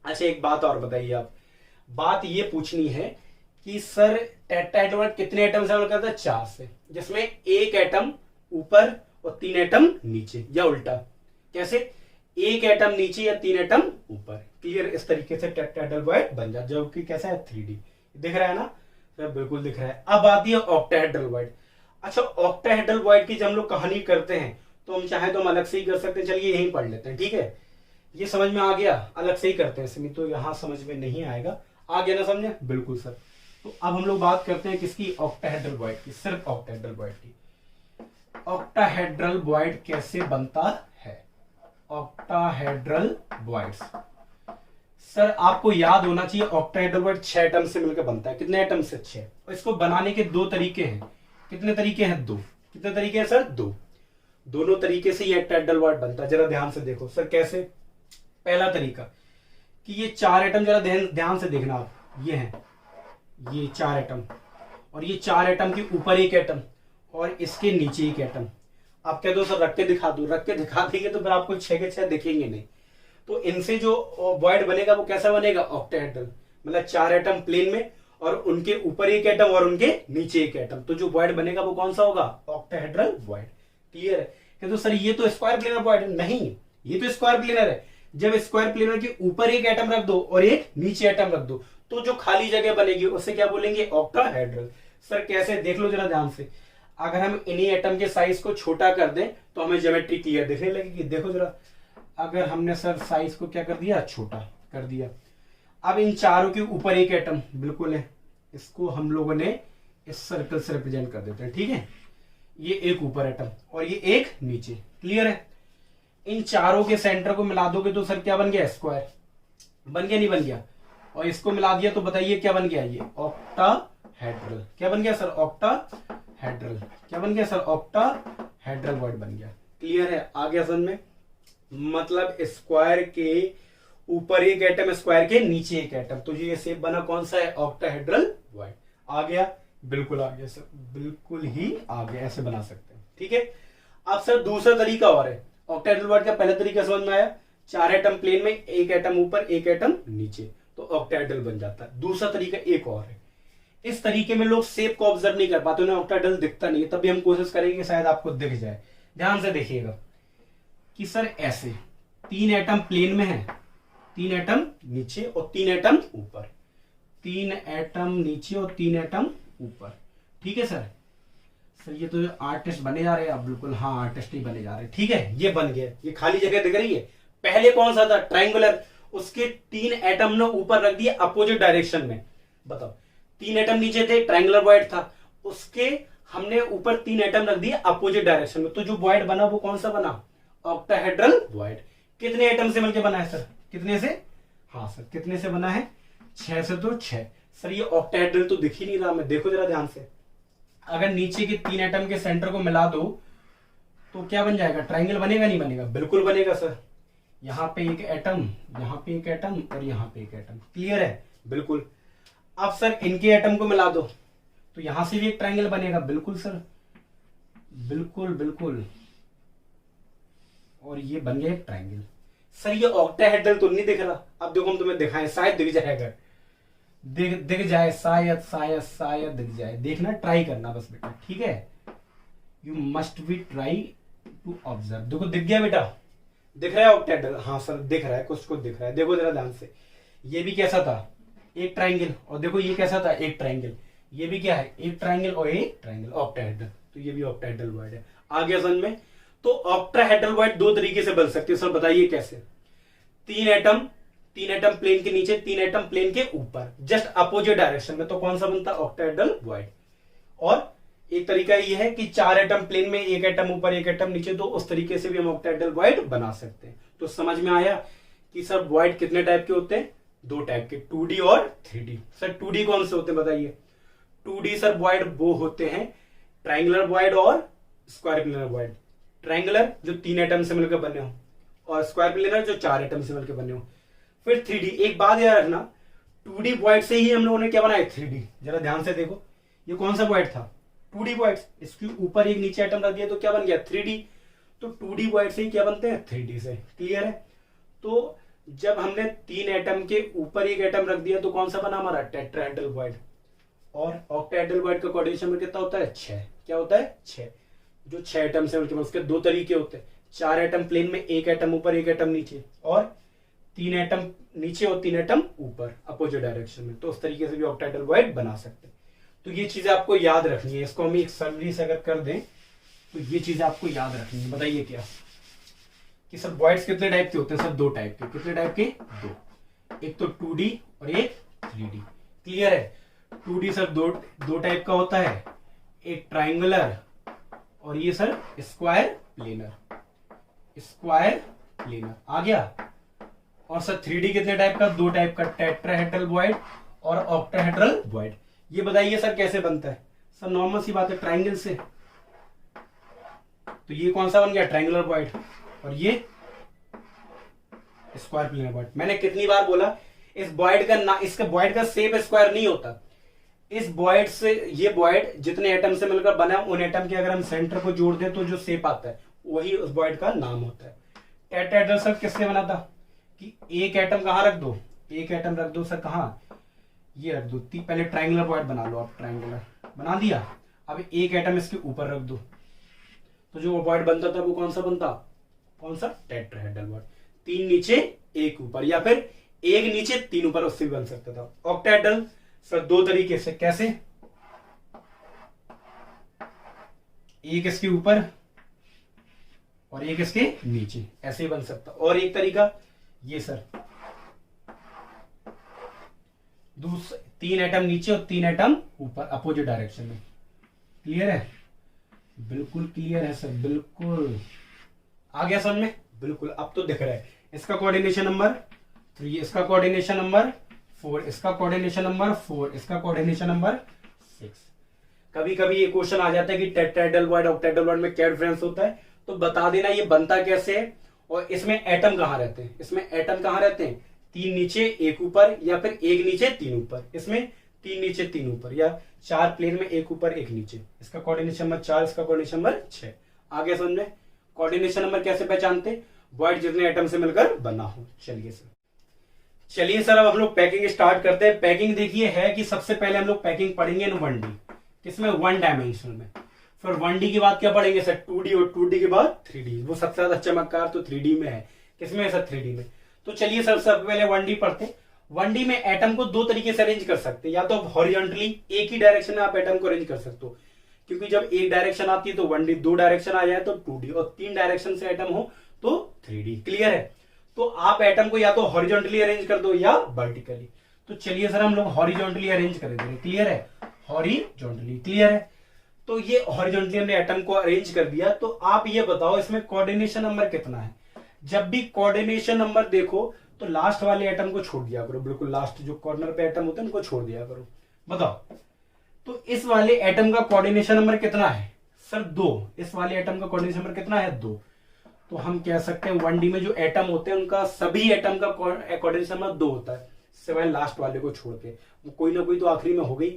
अच्छा एक बात और बताइए आप, बात ये पूछनी है कि सर टेट्राहेड्रल वॉइड कितने एटम से करता है, 4 से, जिसमें 1 एटम ऊपर और 3 एटम नीचे, या उल्टा, कैसे, 1 एटम नीचे या 3 एटम ऊपर, क्लियर। इस तरीके से टेट्राहेड्रल वॉइड बन जाता, जो कि कैसा है, 3D दिख रहा है ना सर, बिल्कुल दिख रहा है। अब आती है ऑक्टाहेड्रल वॉइड। अच्छा ऑक्टाहेड्रल वॉइड की जब हम लोग कहानी करते हैं तो हम चाहे तो हम अलग से ही कर सकते हैं, चलिए यहीं पढ़ लेते हैं, ठीक है। ये समझ में आ गया, अलग से ही करते हैं, इसमें तो यहां समझ में नहीं आएगा, आ गया ना समझे, बिल्कुल सर। तो अब हम लोग बात करते हैं किसकी, ऑक्टाहेड्रल वॉइड की, सिर्फ ऑक्टाहेड्रल वॉइड की। ऑक्टाहेड्रल वॉइड कैसे बनता है, ऑक्टाहेड्रल वॉइड्स। सर आपको याद होना चाहिए ऑक्टाहेड्रल वॉइड 6 एटम से मिलकर बनता है, कितने एटम से, 6। और इसको बनाने के 2 तरीके हैं, कितने तरीके हैं, 2। कितने तरीके हैं सर, 2। दोनों तरीके से ये ऑक्टाहेड्रल वॉइड बनता है, जरा ध्यान से देखो सर कैसे। पहला तरीका कि ये 4 एटम, जरा ध्यान से देखना आप, ये है, ये 4 एटम, और ये 4 एटम के ऊपर 1 एटम और इसके नीचे 1 एटम। आप कह दो सर रख के दिखा दो, रख के दिखा देंगे तो फिर आपको 6 के 6 दिखेंगे नहीं। तो इनसे जो वॉइड बनेगा वो कैसा बनेगा, ऑक्टाहेड्रल, मतलब 4 एटम प्लेन में और उनके ऊपर 1 एटम और उनके नीचे 1 एटम, तो जो वॉइड बनेगा वो कौन सा होगा, ऑक्टाहेड्रल वॉइड, क्लियर है। तो सर ये तो स्क्वायर प्लेनर वॉइड नहीं, ये तो स्क्वायर प्लेनर है। जब स्क्वायर प्लेनर के ऊपर 1 एटम रख दो और एक नीचे एटम रख दो, तो जो खाली जगह बनेगी उसे क्या बोलेंगे, ऑक्टाहेड्रल। सर कैसे, देख लो जरा ध्यान से। अगर हम इन्हीं एटम के साइज को छोटा कर दें तो हमें ज्योमेट्री क्लियर दिखने लगेगी। देखो जरा, अगर हमने सर साइज को क्या कर दिया, छोटा कर दिया। अब इन चारों के ऊपर 1 एटम बिल्कुल है, इसको हम लोगों ने इस सर्कल से रिप्रेजेंट कर देते हैं, ठीक है। ये एक ऊपर एटम और ये एक नीचे, क्लियर है। इन चारों के सेंटर को मिला दोगे तो सर क्या बन गया, स्क्वायर बन गया, नहीं बन गया। और इसको मिला दिया तो बताइए क्या बन गया, ये ऑक्टाहेड्रल। क्या बन गया सर, ऑक्टाहेड्रल। क्या बन गया सर, ऑक्टाहेड्रल वर्ड बन गया, क्लियर है, आ गया समझ में। मतलब स्क्वायर के ऊपर एक एटम, स्क्वायर के नीचे एक एटम, तो ये शेप बना कौन सा है, ऑक्टाहेड्रल वॉइड। आ गया, बिल्कुल आ गया सर, बिल्कुल ही आ गया, ऐसे बना सकते हैं। ठीक है, अब सर दूसरा तरीका और है। ऑक्टाहेड्रल वॉइड का पहला तरीका समझ में आया, 4 एटम प्लेन में, एक एटम ऊपर एक एटम नीचे, तो ऑक्टाहेड्रल बन जाता है। दूसरा तरीका एक और है, इस तरीके में लोग शेप को ऑब्जर्व नहीं कर पाते, उन्हें ऑक्टाहेड्रल दिखता नहीं है, तभी हम कोशिश करेंगे शायद आपको दिख जाए। ध्यान से देखिएगा कि सर ऐसे 3 एटम प्लेन में है, 3 एटम नीचे और 3 एटम ऊपर, 3 एटम नीचे और 3 एटम ऊपर। ठीक है सर, ये तो आर्टिस्ट बने जा रहे हैं आप, बिल्कुल हाँ आर्टिस्ट ही बने जा रहे हैं। ठीक है, ये बन गया, ये खाली जगह दिख रही है। पहले कौन सा था, ट्रायंगुलर, उसके 3 एटम ने ऊपर रख दिए अपोजिट डायरेक्शन में। बताओ, 3 एटम नीचे थे, ट्रायंगुलर वॉइड था, उसके हमने ऊपर 3 एटम रख दिए अपोजिट डायरेक्शन में, तो जो वॉइड बना वो कौन सा बना, ऑक्टाहेड्रल वॉइड। कितने एटम से मिलकर बना है सर, कितने से, हाँ सर कितने से बना है, 6 से, तो 6। सर ये ऑक्टाहेड्रल तो दिख ही नहीं रहा, मैं देखो जरा ध्यान से, अगर नीचे के 3 एटम के सेंटर को मिला दो तो क्या बन जाएगा, ट्रायंगल बनेगा नहीं बनेगा, बिल्कुल बनेगा सर। यहाँ पे एक एटम, यहाँ पे एक एटम और यहाँ पे एक एटम, क्लियर है, बिल्कुल। अब सर इनके एटम को मिला दो तो यहां से भी एक ट्रायंगल बनेगा, बिल्कुल सर, बिल्कुल बिल्कुल, और ये बन गया एक ट्रायंगल। सर ये ऑक्टाहेड्रल तो नहीं दिख रहा, अब देखो हम तुम्हें दिखाएं, शायद दिख जाएगा, दिख जाए, शायद शायद शायद दिख जाए, देखना, ट्राई करना बस बेटा, ठीक है, you must be try to observe. देखो दिख गया बेटा, दिख रहा है ऑक्टाहेड्रल, हाँ सर दिख रहा है, कुछ कुछ दिख रहा है, देखो जरा ध्यान से, ये भी कैसा था, एक ट्रायंगल, और देखो ये कैसा था, एक ट्रायंगल, ये भी क्या है, एक ट्रायंगल और एक ट्रायंगल, ऑक्टाहेड्रल, तो ये भी ऑक्टाहेड्रल वॉइड है। आ गया समझ में। तो ऑक्टाहेड्रल वॉइड 2 तरीके से बन सकती है सर, बताइए कैसे। 3 एटम प्लेन के नीचे, 3 एटम प्लेन के ऊपर, जस्ट अपोजिट डायरेक्शन में, तो कौन सा बनता है, ऑक्टाहेड्रल वॉइड। और एक तरीका ये है कि 4 एटम प्लेन में, एक एटम ऊपर एक एटम नीचे, तो उस तरीके से भी हम ऑक्टाहेड्रल वॉइड बना सकते हैं। तो समझ में आया कि सर वॉइड कितने टाइप के होते हैं, 2 टाइप के, 2D और 3D। सर 2D कौन से होते हैं बताइए, 2D सर वॉइड वो होते हैं ट्रायंगुलर वॉइड और स्क्वायर प्लेनर वॉइड। ट्रायंगुलर जो 3 एटम से मिलकर बने हो, और स्क्वायर प्लेनर जो 4 एटम से मिलकर बने हो। फिर 3D, एक बात याद रखना, 2D वॉइड से ही हम लोगों ने क्या बनाया, 3D। जरा ध्यान से देखो, ये कौन सा वॉइड था, 2D वॉइड, इसके ऊपर एक नीचे एटम रख दिया तो क्या बन गया, 3D। तो 2D वॉइड से ही क्या बनते हैं, 3D से, क्लियर है। तो जब हमने 3 एटम के ऊपर एक एटम रख दिया तो कौन सा बना हमारा, टेट्राहेड्रल वॉइड। और ऑक्टाहेड्रल वॉइड का कोऑर्डिनेशन में कितना होता है, 6। क्या होता है, 6। जो 6 एटम से मिलकर, उसके 2 तरीके होते हैं, 4 एटम प्लेन में, एक एटम ऊपर एक एटम नीचे, और 3 एटम नीचे और 3 एटम ऊपर अपोजिट डायरेक्शन में, तो उस तरीके से भी ऑक्टाहेड्रल वॉइड बना सकते हैं। तो ये चीजें आपको याद रखनी है, इसको हम एक समरी से अगर कर दें तो ये चीजें आपको याद रखनी है। बताइए क्या, कि सर वॉइड्स कितने टाइप के होते हैं, सर 2 टाइप के। कितने टाइप के, 2। एक तो 2D और एक 3D, क्लियर है। 2D सर दो टाइप का होता है, एक ट्रायंगुलर और ये sir square planar, square planar आ गया। और सर 3D कितने टाइप का, 2 टाइप का, टेट्राहेड्रल वॉइड और ऑक्टाहेड्रल वॉइड। ये बताइए सर कैसे बनता है, सर नॉर्मल सी बात है, ट्रायंगल से। तो ये कौन सा बन गया, ट्रायंगुलर वॉइड, और ये स्क्वायर प्लेनर वॉइड। मैंने कितनी बार बोला, इस वॉइड का ना, इसका वॉइड का शेप स्क्वायर नहीं होता। इस वॉइड से, ये वॉइड जितने एटम से मिलकर बना, उन एटम के अगर हम सेंटर को जोड़ दें तो जो शेप आता है वही उस वॉइड का नाम होता है। टेट्राहेड्रल सर किससे बना था, कि एक एटम कहां रख दो, एक एटम रख दो सर कहां, ये रख दो। पहले ट्रायंगुलर वॉइड बना लो आप, ट्रायंगुलर बना दिया, अब एक एटम इसके ऊपर रख दो, तो जो वॉइड बनता था वो कौन सा बनता, कौन सा, टेट्राहेड्रल वॉइड। 3 नीचे 1 ऊपर, या फिर 1 नीचे 3 ऊपर, उससे भी बन सकता था। ऑक्टाहेड्रल सर 2 तरीके से, कैसे, एक इसके ऊपर और एक इसके नीचे, ऐसे ही बन सकता। और एक तरीका ये सर, 3 एटम नीचे और 3 एटम ऊपर अपोजिट डायरेक्शन में, क्लियर है, बिल्कुल क्लियर है सर, बिल्कुल आ गया समझ में, बिल्कुल अब तो दिख रहा है। इसका कोऑर्डिनेशन नंबर 3, इसका कोऑर्डिनेशन नंबर 4, इसका कोऑर्डिनेशन नंबर 4, इसका कोऑर्डिनेशन नंबर 6। कभी कभी ये क्वेश्चन आ जाता है कि टेट्राहेड्रल वॉइड ऑक्टाहेड्रल वॉइड में क्या डिफरेंस होता है, तो बता देना ये बनता कैसे है और इसमें एटम कहां रहते हैं। इसमें एटम कहां रहते हैं, 3 नीचे 1 ऊपर, या फिर 1 नीचे 3 ऊपर। इसमें 3 नीचे 3 ऊपर, या 4 प्लेन में 1 ऊपर 1 नीचे। इसका कोऑर्डिनेशन नंबर 4, इसका कोऑर्डिनेशन नंबर 6। आगे समझ में कोऑर्डिनेशन नंबर कैसे पहचानते? वॉइड जितने एटम से मिलकर बना हो। चलिए सर अब हम लोग पैकिंग स्टार्ट करते हैं। पैकिंग देखिए है कि सबसे पहले हम लोग पैकिंग पढ़ेंगे इन 1D, किसमें 1 डायमेंशनल में। फिर 1D के बाद क्या पढ़ेंगे सर? 2D, और 2D के बाद 3D। वो सबसे ज्यादा चमत्कार तो 3D में है। किसमें है सर? 3D में। तो चलिए सर सबसे पहले 1D पढ़ते। 1D में एटम को 2 तरीके से अरेंज कर सकते हैं, या तो हॉरिजॉन्टली एक ही डायरेक्शन में आप एटम को अरेंज कर सकते हो, क्योंकि जब एक डायरेक्शन आती है तो 1D, 2 डायरेक्शन आ जाए तो 2D, और 3 डायरेक्शन से एटम हो तो 3D। क्लियर है? तो आप एटम को या तो हॉरिजॉन्टली अरेंज कर दो या वर्टिकली। तो चलिए सर हम लोग हॉरिजॉन्टली अरेंज कर देंगे। क्लियर है? हॉरिजॉन्टली। क्लियर है? तो ये हॉरिजॉन्टली हमने एटम को अरेंज कर दिया। तो आप ये बताओ इसमें कोऑर्डिनेशन नंबर कितना है? जब भी कोऑर्डिनेशन नंबर देखो तो लास्ट वाले एटम को छोड़ दिया करो, बिल्कुल लास्ट जो कॉर्नर पे एटम होते हैं उनको छोड़ दिया करो। बताओ तो इस वाले एटम का कोऑर्डिनेशन नंबर कितना है सर? 2। इस वाले एटम का कोऑर्डिनेशन नंबर कितना है? 2। तो हम कह सकते हैं 1D में जो एटम होते हैं उनका सभी एटम का कोऑर्डिनेशन नंबर 2 होता है, सिवाय लास्ट वाले को छोड़ के। वो कोई ना कोई तो आखिरी में हो गई।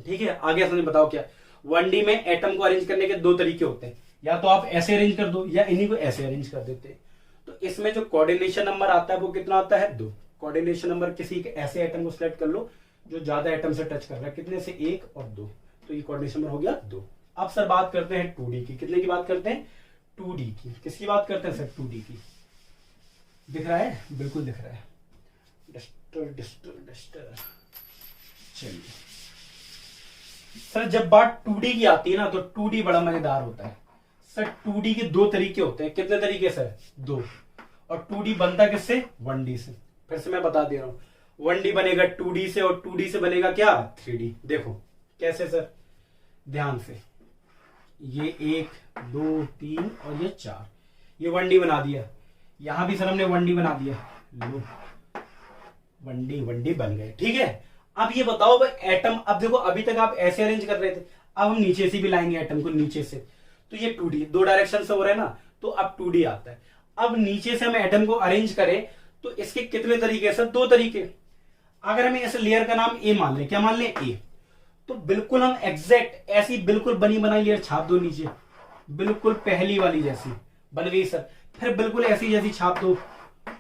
ठीक है, आगे समझ बताओ क्या। 1D में एटम को अरेंज करने के 2 तरीके होते हैं, या तो आप ऐसे अरेंज कर दो या इन्हीं को ऐसे अरेंज कर देते हैं। तो इसमें जो कोऑर्डिनेशन नंबर आता है वो कितना आता है? 2। कोऑर्डिनेशन नंबर किसी ऐसे एटम को सिलेक्ट कर लो जो ज्यादा एटम से टच कर रहा है, कितने से? 1 और 2। तो ये कोऑर्डिनेशन नंबर हो गया 2। अब सर बात करते हैं 2D की। कितने की बात करते हैं? 2D की। किसकी बात करते हैं सर? 2D की। दिख रहा है? बिल्कुल दिख रहा है। डस्टर। चलिए सर जब बात 2D की आती है ना तो 2D बड़ा मजेदार होता है सर। 2D के 2 तरीके होते हैं। कितने तरीके सर? 2। और 2D बनता किससे? 1D से। फिर से मैं बता दे रहा हूं, 1D बनेगा 2D से, और 2D से बनेगा क्या? 3D। देखो कैसे सर, ध्यान से। ये 1 2 3 और ये 4, ये 1D बना दिया। यहां भी सर हमने 1D बना दिया। लो 1D बन गए। ठीक है, अब ये बताओ भाई एटम, अब देखो अभी तक आप ऐसे अरेंज कर रहे थे, अब हम नीचे से भी लाएंगे एटम को, नीचे से। तो ये 2D 2 डायरेक्शन से हो रहा है ना, तो अब 2D आता है। अब नीचे से हम एटम को अरेंज करें तो इसके कितने तरीके सर? 2 तरीके। अगर हमें इस लेयर का नाम ए मान ले, क्या मान ले? ए। तो बिल्कुल हम एग्जैक्ट ऐसी बिल्कुल बनी बनाई लेयर छाप दो नीचे, बिल्कुल पहली वाली जैसी बन गई सर। फिर बिल्कुल ऐसी जैसी छाप दो।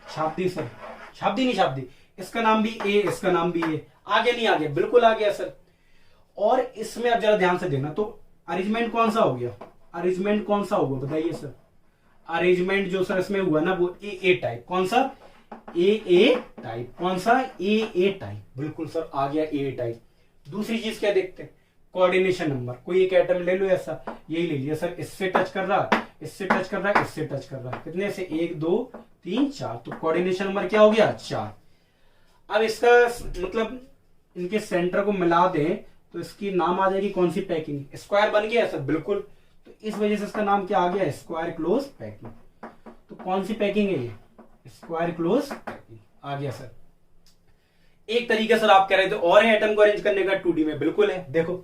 छाप दी सर? छाप दी नहीं छाप दी? इसका नाम भी ए, इसका नाम भी ए। आगे नहीं आगे? बिल्कुल आ गया सर। और इसमें अब जरा ध्यान से देखना, तो अरेंजमेंट कौन सा हो गया? अरेंजमेंट कौन सा होगा बताइए सर? अरेंजमेंट जो सर इसमें हुआ ना वो ए टाइप। कौन सा? ए टाइप। कौन सा? ए टाइप। बिल्कुल सर आ गया ए टाइप। दूसरी चीज क्या देखते हैं? Coordination number. कोई एक एटम ले लो ऐसा, यही ले लिया सर, इससे टच कर रहा, इससे टच कर रहा, इससे टच कर रहा, कितने से? 1 2 3 4। तो कोऑर्डिनेशन नंबर क्या हो गया? 4। अब इसका मतलब इनके सेंटर को मिला दें तो इसकी नाम आ जाएगी कौन सी? पैकिंग। स्क्वायर बन गया सर? बिल्कुल। तो इस वजह से इसका नाम क्या आ गया? Square close packing. तो कौन सी पैकिंग है ये? स्क्वायर क्लोज पैकिंग आ गया सर। एक तरीके सर आप कह रहे थे और है एटम को अरेंज करने का 2D में। बिल्कुल है। देखो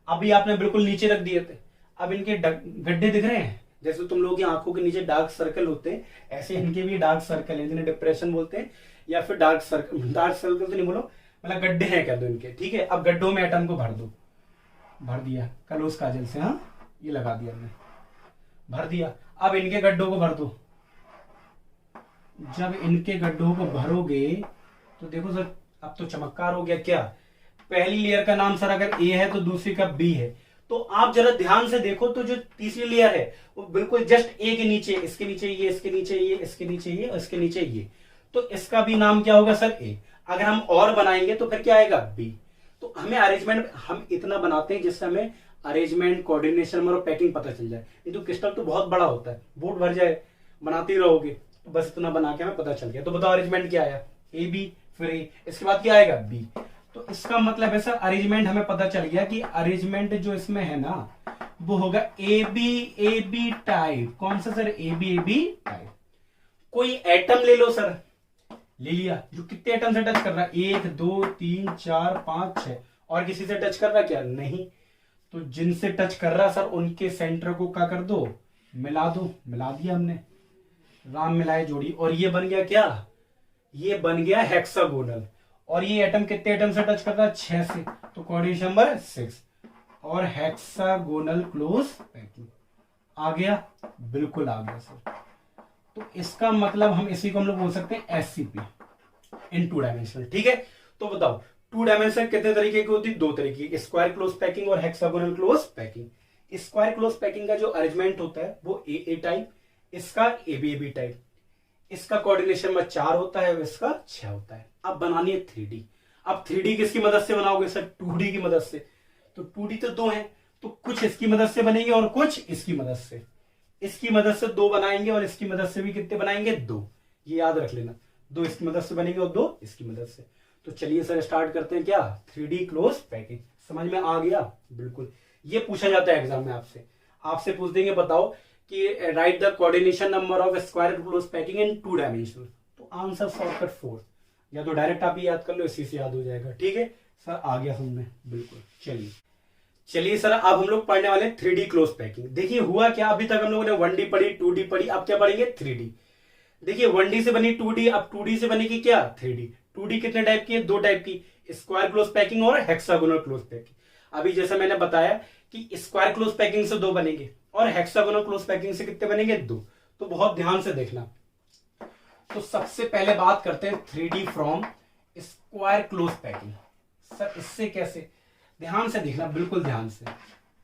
अभी आपने बिल्कुल नीचे रख दिए थे, अब इनके गड्ढे दिख रहे हैं। जैसे तुम लोगों की आंखों के नीचे डार्क सर्कल होते हैं, ऐसे इनके भी डार्क सर्कल है, जिन्हें डिप्रेशन बोलते हैं, या फिर डार्क सर्कल तो नहीं बोलो, मतलब गड्ढे हैं कह दो इनके। ठीक है, अब गड्ढों में एटम को भर दो। भर दिया कलोस काजल से। हाँ ये लगा दिया हमने, भर दिया। अब इनके गड्ढों को भर दो। जब इनके गड्ढों को भरोगे तो देखो सर अब तो चमत्कार हो गया। क्या? पहली लेयर का नाम सर अगर ए है तो दूसरी का बी है। तो आप जरा ध्यान से देखो तो जो तीसरी लेयर है वो बिल्कुल जस्ट ए के नीचे, इसके नीचे ये, इसके नीचे ये, इसके नीचे ये और इसके नीचे ये। तो इसका भी नाम क्या होगा सर? ए। अगर हम और बनाएंगे तो फिर क्या आएगा? बी। तो हमें अरेंजमेंट हम इतना बनाते हैं जिससे हमें अरेंजमेंट, कोऑर्डिनेशन और पैकिंग पता चल जाए। ये तो क्रिस्टल तो बहुत बड़ा होता है, बोर्ड भर जाए, बनाते ही रहोगे। तो बस इतना बना के हमें पता चल गया। तो बताओ अरेंजमेंट क्या आया? ए बी, फिर ए, इसके बाद क्या आएगा? बी। तो इसका मतलब है सर अरेंजमेंट हमें पता चल गया कि अरेंजमेंट जो इसमें है ना वो होगा ए बी टाइप। कौन सा सर? A B type. कोई एटम ले लो सर, ले लिया, जो कितने एटम से टच कर रहा है? 1 2 3 4 5 6। और किसी से टच कर रहा क्या? नहीं। तो जिनसे टच कर रहा सर उनके सेंटर को क्या कर दो? मिला दो। मिला दिया हमने, राम मिलाए जोड़ी, और ये बन गया क्या? ये बन गया हेक्सागोनल। और ये एटम कितने एटम से टच कर रहा है? 6 से, तो कोऑर्डिनेशन नंबर 6 और हेक्सागोनल क्लोज पैकिंग आ गया, बिल्कुल आ गया सर। तो इसका मतलब हम इसी को हम लोग बोल सकते हैं एससीपी इन 2 डायमेंशनल। ठीक है, तो बताओ 2 डायमेंशनल कितने तरीके की होती है? 2 तरीके की, स्क्वायर क्लोज पैकिंग और hexagonal close packing. Square close packing का जो अरेंजमेंट होता है वो ए टाइप, इसका ए टाइप, इसका कोऑर्डिनेशन में 4 होता है, इसका 6 होता है। अब बनानी है 3D। अब 3D किसकी मदद से बनाओगे सर? 2D की मदद से। तो 2D तो 2 है, तो कुछ इसकी मदद से बनेंगे और कुछ इसकी मदद से। इसकी मदद से 2 बनाएंगे और इसकी मदद से भी कितने बनाएंगे? 2। ये याद रख लेना, 2 इसकी मदद से बनेंगे और 2 इसकी मदद से। तो चलिए सर स्टार्ट करते हैं क्या? 3D close packing. समझ में आ गया? बिल्कुल। ये पूछा जाता है एग्जाम में आपसे, आपसे पूछ देंगे बताओ कि right the coordination number of square close packing in 2 dimensional. तो आंसर शॉर्टकट 4, या तो डायरेक्ट आप याद कर लो, इसी से याद हो जाएगा। ठीक है सर, आ गया समझ में? बिल्कुल। चलिए सर, अब हम लोग पढ़ने वाले 3D क्लोज पैकिंग। देखिए हुआ क्या, अभी तक हम लोगों ने 1D पढ़ी, 2D पढ़ी, अब क्या पढ़ेंगे? 3D। देखिए 1D से बनी 2D, अब 2D से बनेगी क्या? 3D। 2D कितने टाइप की है? 2 टाइप की, स्क्वायर क्लोज पैकिंग और हेक्सागोनल क्लोज पैकिंग। अभी जैसे मैंने बताया कि स्क्वायर क्लोज पैकिंग से 2 बनेंगे और हेक्सागोनल क्लोज पैकिंग से कितने बनेंगे? 2। तो बहुत ध्यान से देखना। तो सबसे पहले बात करते हैं 3D from square close packing. Sir इससे कैसे? ध्यान से देखना, बिल्कुल ध्यान से,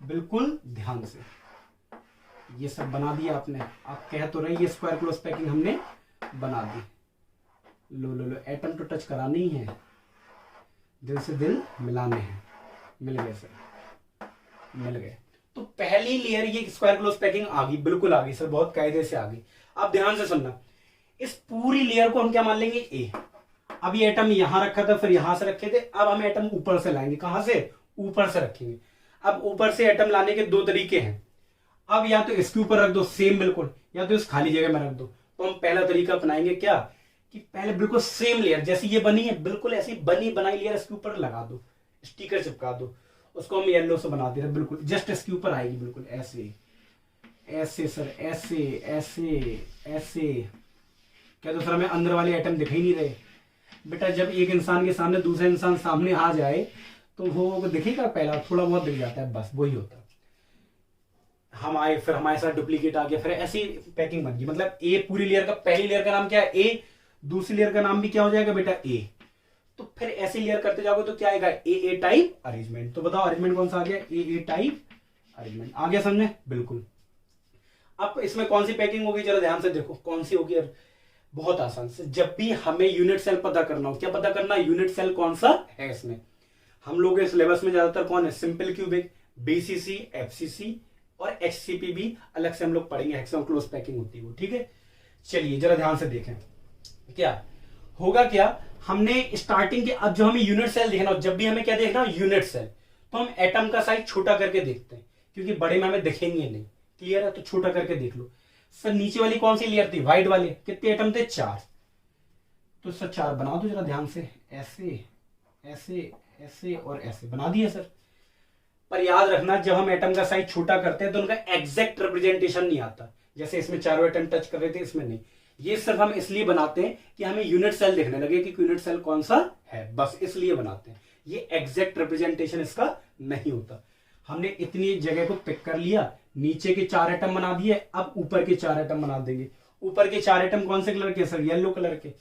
बिल्कुल ध्यान से। ये सब बना दिया आपने, आप कह तो रही, ये स्क्वायर क्लोज पैकिंग हमने बना दी। लो एटम तो टच करानी ही है, दिल से दिल मिलाने हैं। मिल गए सर, मिल गए। तो पहली लेयर ये स्क्वायर क्लोज पैकिंग आ गई, बिल्कुल आ गई सर, बहुत कायदे से आ गई। अब ध्यान से सुनना, इस पूरी लेयर को हम क्या मान लेंगे? ए। अब ये एटम यहां रखा था, फिर यहां से रखे थे, अब हम एटम ऊपर से लाएंगे। कहां से? ऊपर से रखेंगे। अब ऊपर से एटम लाने के 2 तरीके हैं। अब या तो इसके ऊपर रख दो सेम बिल्कुल, या तो इस खाली जगह में रख दो। तो हम पहला तरीका अपनाएंगे क्या, कि पहले बिल्कुल सेम लेयर जैसी ये बनी है, बिल्कुल ऐसी बनी बनाई लेयर इसके ऊपर लगा दो, स्टिकर चिपका दो। उसको हम येलो से बना दे रहे, बिल्कुल जस्ट इसके ऊपर आएगी, बिल्कुल ऐसे ऐसे सर, ऐसे ऐसे ऐसे। क्या तो सर हमें अंदर वाले आइटम दिख ही नहीं रहे? बेटा जब एक इंसान के सामने दूसरा इंसान सामने आ जाए तो वो दिखेगा, पहला थोड़ा बहुत दिख जाता है, बस वही होता है। हम आए, फिर हमारे साथ डुप्लीकेट आ गया, फिर ऐसी पैकिंग बन गई। मतलब ए पूरी लेयर का, पहली लेयर का नाम क्या है? ए। दूसरी लेयर का नाम भी क्या हो जाएगा बेटा? ए। तो फिर ऐसी लेयर करते जाओगे तो क्या आएगा? ए टाइप अरेंजमेंट। तो बताओ अरेंजमेंट कौन सा आ गया? ए टाइप अरेंजमेंट। आ गया समझे? बिल्कुल। अब इसमें कौन सी पैकिंग होगी, जरा ध्यान से देखो कौन सी होगी। बहुत आसान से, जब भी हमें यूनिट सेल पता करना हो, क्या पता करना? यूनिट सेल कौन सा है इसमें। हम लोग के सिलेबस में ज्यादातर कौन है? सिंपल क्यूबिक, बीसीसी, एफसीसी और एचसीपी भी अलग से हम लोग पढ़ेंगे। हेक्सागोनल क्लोज पैकिंग होती है वो। ठीक है, चलिए जरा ध्यान से देखें क्या होगा। क्या हमने स्टार्टिंग के, अब जो हमें यूनिट सेल देखना हो, जब भी हमें क्या देखना हो? यूनिट सेल, तो हम एटम का साइज छोटा करके देखते हैं, क्योंकि बड़े में हमें दिखेंगे नहीं। क्लियर है? तो छोटा करके देख लो। सर नीचे वाली कौन सी लेयर थी? व्हाइट वाले। कितने एटम थे? 4। तो सर 4 बना दो जरा ध्यान से, ऐसे ऐसे ऐसे और ऐसे बना दिया सर। पर याद रखना, जब हम एटम का साइज छोटा करते हैं तो उनका एग्जैक्ट रिप्रेजेंटेशन नहीं आता। जैसे इसमें 4 एटम टच कर रहे थे, इसमें नहीं। ये सिर्फ हम इसलिए बनाते हैं कि हमें यूनिट सेल देखने लगे कि यूनिट सेल कौन सा है, बस इसलिए बनाते हैं। ये एग्जैक्ट रिप्रेजेंटेशन इसका नहीं होता। हमने इतनी जगह को पिक कर लिया, नीचे के 4 एटम बना दिए, अब ऊपर के 4 एटम बना देंगे। ऊपर के 4 एटम कौन से कलर के? सर येलो कलर के।